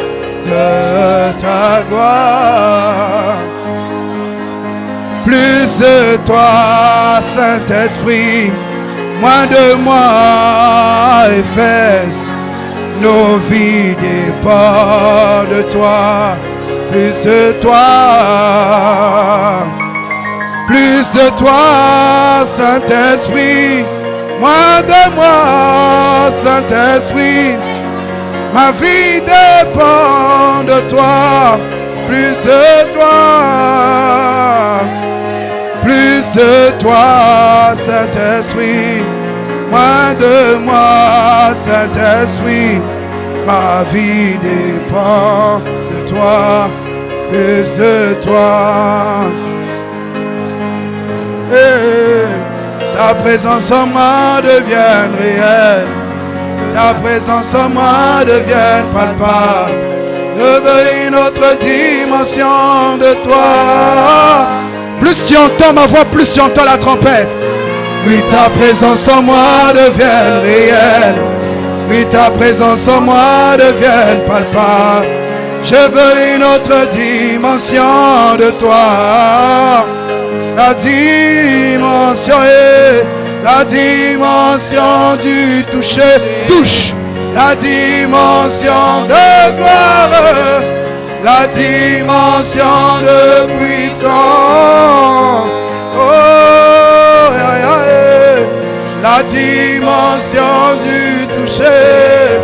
de ta gloire. Plus de toi, Saint-Esprit, moins de moi, Éphèse. Nos vies dépendent de toi. Plus de toi, Saint-Esprit, moins de moi, Saint-Esprit. Ma vie dépend de toi, plus de toi, Saint-Esprit, moins de moi, Saint-Esprit. Ma vie dépend de toi, plus de toi. Et ta présence en moi devienne réelle. Ta présence en moi devienne palpable. Je veux une autre dimension de toi. Plus tu entends ma voix, plus tu entends la trompette. Oui, ta présence en moi devienne réelle. Oui, ta présence en moi devienne palpable. Je veux une autre dimension de toi. La dimension du toucher. Touche. La dimension de gloire. La dimension de puissance. Oh, la dimension du toucher.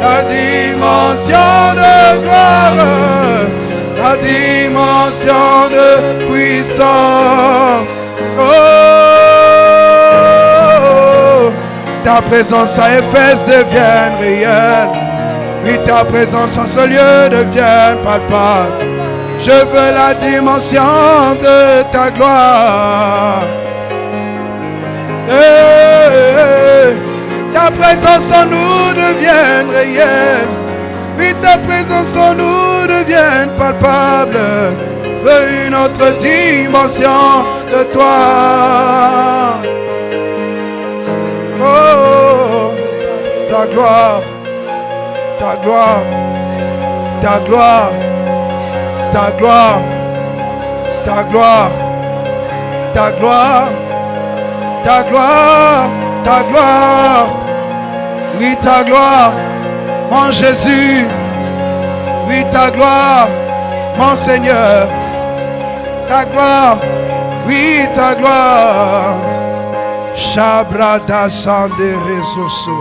La dimension de gloire. La dimension de puissance. Oh, ta présence à Éphèse devienne réelle. Oui, ta présence en ce lieu devienne palpable. Je veux la dimension de ta gloire. Ta présence en nous devienne réelle. Oui, ta présence en nous devienne palpable. Veux une autre dimension de toi. Oh, ta gloire, ta gloire, ta gloire, ta gloire, ta gloire, ta gloire, ta gloire, ta gloire. Oui, ta gloire, mon Jésus. Oui, ta gloire, mon Seigneur. Ta gloire, oui, ta gloire. Shabrada Sande Resoso.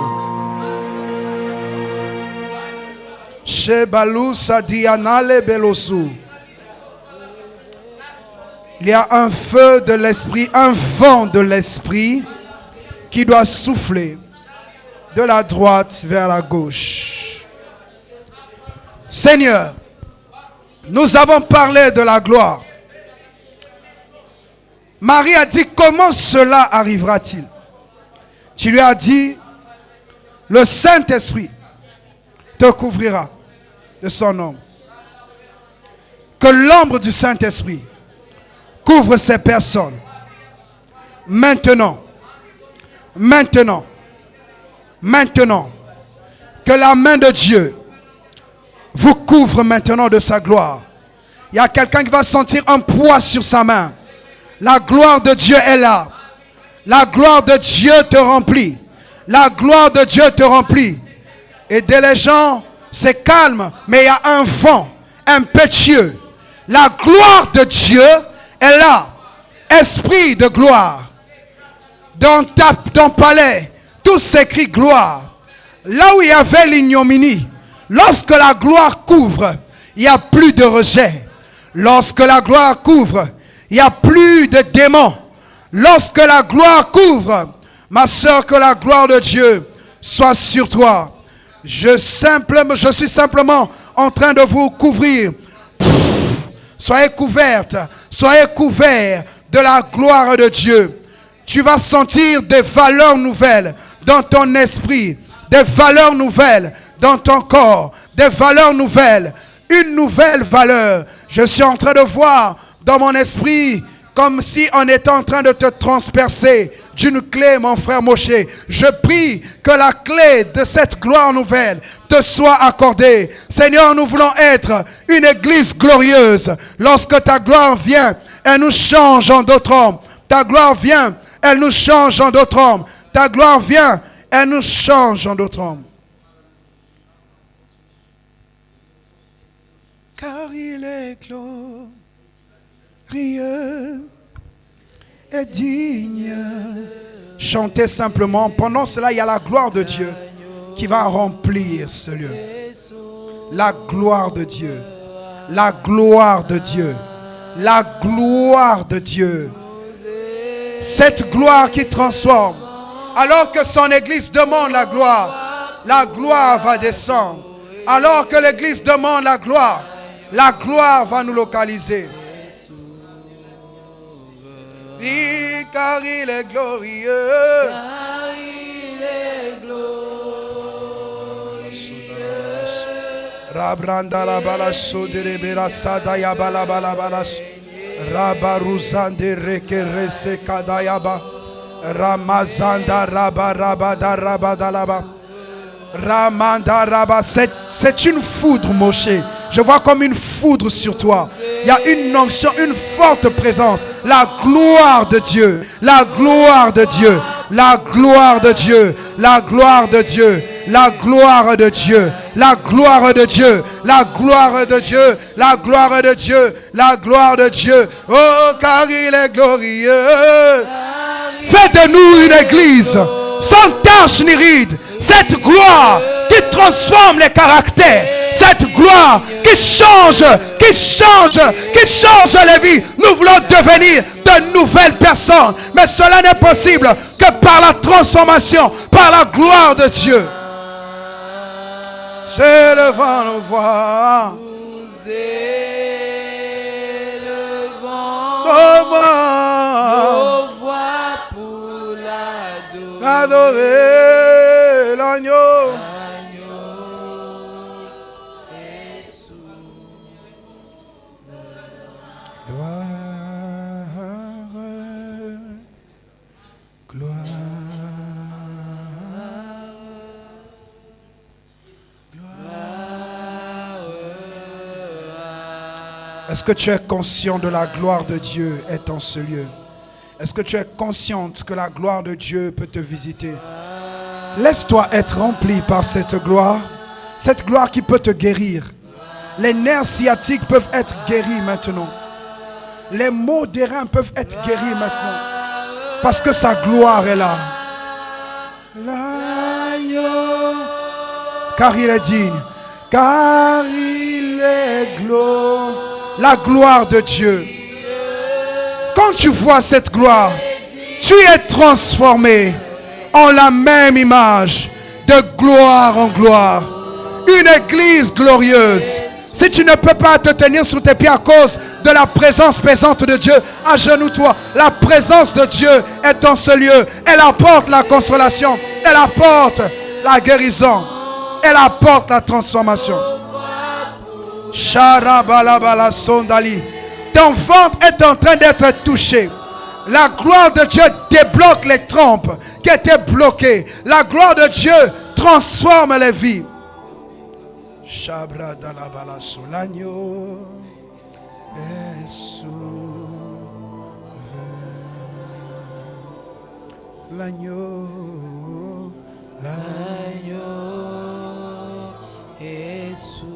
Shebalusa Dianale Belosu. Il y a un feu de l'esprit, un vent de l'esprit qui doit souffler de la droite vers la gauche. Seigneur, nous avons parlé de la gloire. Marie a dit, comment cela arrivera-t-il? Tu lui as dit, le Saint-Esprit te couvrira de son ombre. Que l'ombre du Saint-Esprit couvre ces personnes. Maintenant, que la main de Dieu vous couvre maintenant de sa gloire. Il y a quelqu'un qui va sentir un poids sur sa main. La gloire de Dieu est là. La gloire de Dieu te remplit. La gloire de Dieu te remplit. Et dès les gens, c'est calme, mais il y a un vent impétueux. La gloire de Dieu est là. Esprit de gloire. Dans ton palais, tout s'écrit gloire. Là où il y avait l'ignominie, lorsque la gloire couvre, il n'y a plus de rejet. Lorsque la gloire couvre, il n'y a plus de démons. Lorsque la gloire couvre, ma soeur, que la gloire de Dieu soit sur toi. Je suis simplement en train de vous couvrir. Soyez couvertes, soyez couverts de la gloire de Dieu. Tu vas sentir des valeurs nouvelles dans ton esprit, des valeurs nouvelles dans ton corps, des valeurs nouvelles, une nouvelle valeur. Je suis en train de voir dans mon esprit Comme si on était en train de te transpercer d'une clé, mon frère Moshe. Je prie que la clé de cette gloire nouvelle te soit accordée. Seigneur, nous voulons être une église glorieuse. Lorsque ta gloire vient, elle nous change en d'autres hommes. Ta gloire vient, elle nous change en d'autres hommes. Ta gloire vient, elle nous change en d'autres hommes. Car il est glorieux et digne. Chantez simplement. Pendant cela, il y a la gloire de Dieu qui va remplir ce lieu. La gloire de Dieu. La gloire de Dieu. La gloire de Dieu. Cette gloire qui transforme. Alors que son église demande la gloire va descendre. Alors que l'église demande la gloire va nous localiser. Oui, car il est glorieux. Car il est glorieux. Rabranda la balasso de rebera sadaya balabala balas. Rabaruzande rekerese kadayaba. Ramazanda rabarabada rabadalaba. Ramanda raba. C'est une foudre, Moshe. Je vois comme une foudre sur toi. Il y a une onction, une forte présence. La gloire de Dieu. La gloire de Dieu. La gloire de Dieu. La gloire de Dieu. La gloire de Dieu. La gloire de Dieu. La gloire de Dieu. La gloire de Dieu. La gloire de Dieu. Oh, car il est glorieux. Fais de nous une église sans tache ni ride. Cette gloire qui transforme les caractères. Cette gloire qui change les vies. Nous voulons devenir de nouvelles personnes. Mais cela n'est possible que par la transformation, par la gloire de Dieu. C'est le vent nous voir. Nous élevons nos voix pour Adorer l'agneau. Est-ce que tu es conscient de la gloire de Dieu est en ce lieu? Est-ce que tu es consciente que la gloire de Dieu peut te visiter? Laisse-toi être rempli par cette gloire qui peut te guérir. Les nerfs sciatiques peuvent être guéris maintenant. Les maux des reins peuvent être guéris maintenant. Parce que sa gloire est là. L'agneau. Car il est digne. Car il est glorieux. La gloire de Dieu. Quand tu vois cette gloire, tu es transformé en la même image, de gloire en gloire. Une église glorieuse. Si tu ne peux pas te tenir sur tes pieds à cause de la présence présente de Dieu, agenouille-toi. La présence de Dieu est dans ce lieu. Elle apporte la consolation. Elle apporte la guérison. Elle apporte la transformation. Sharabalabala sondali. Ton ventre est en train d'être touché. La gloire de Dieu débloque les trompes qui étaient bloquées. La gloire de Dieu transforme les vies. Shabradalabala solagno est sauvé. L'agneau est sauveur.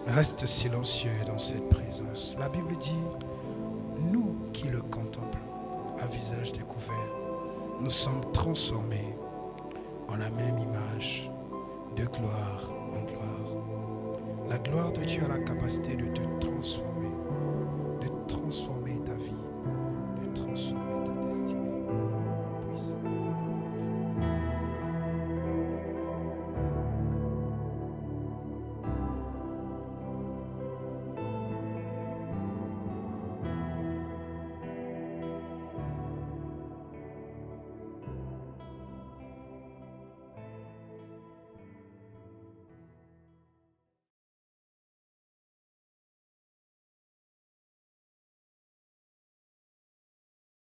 Reste silencieux dans cette présence. La Bible dit, nous qui le contemplons à visage découvert, nous sommes transformés en la même image, de gloire en gloire. La gloire de Dieu a la capacité de te transformer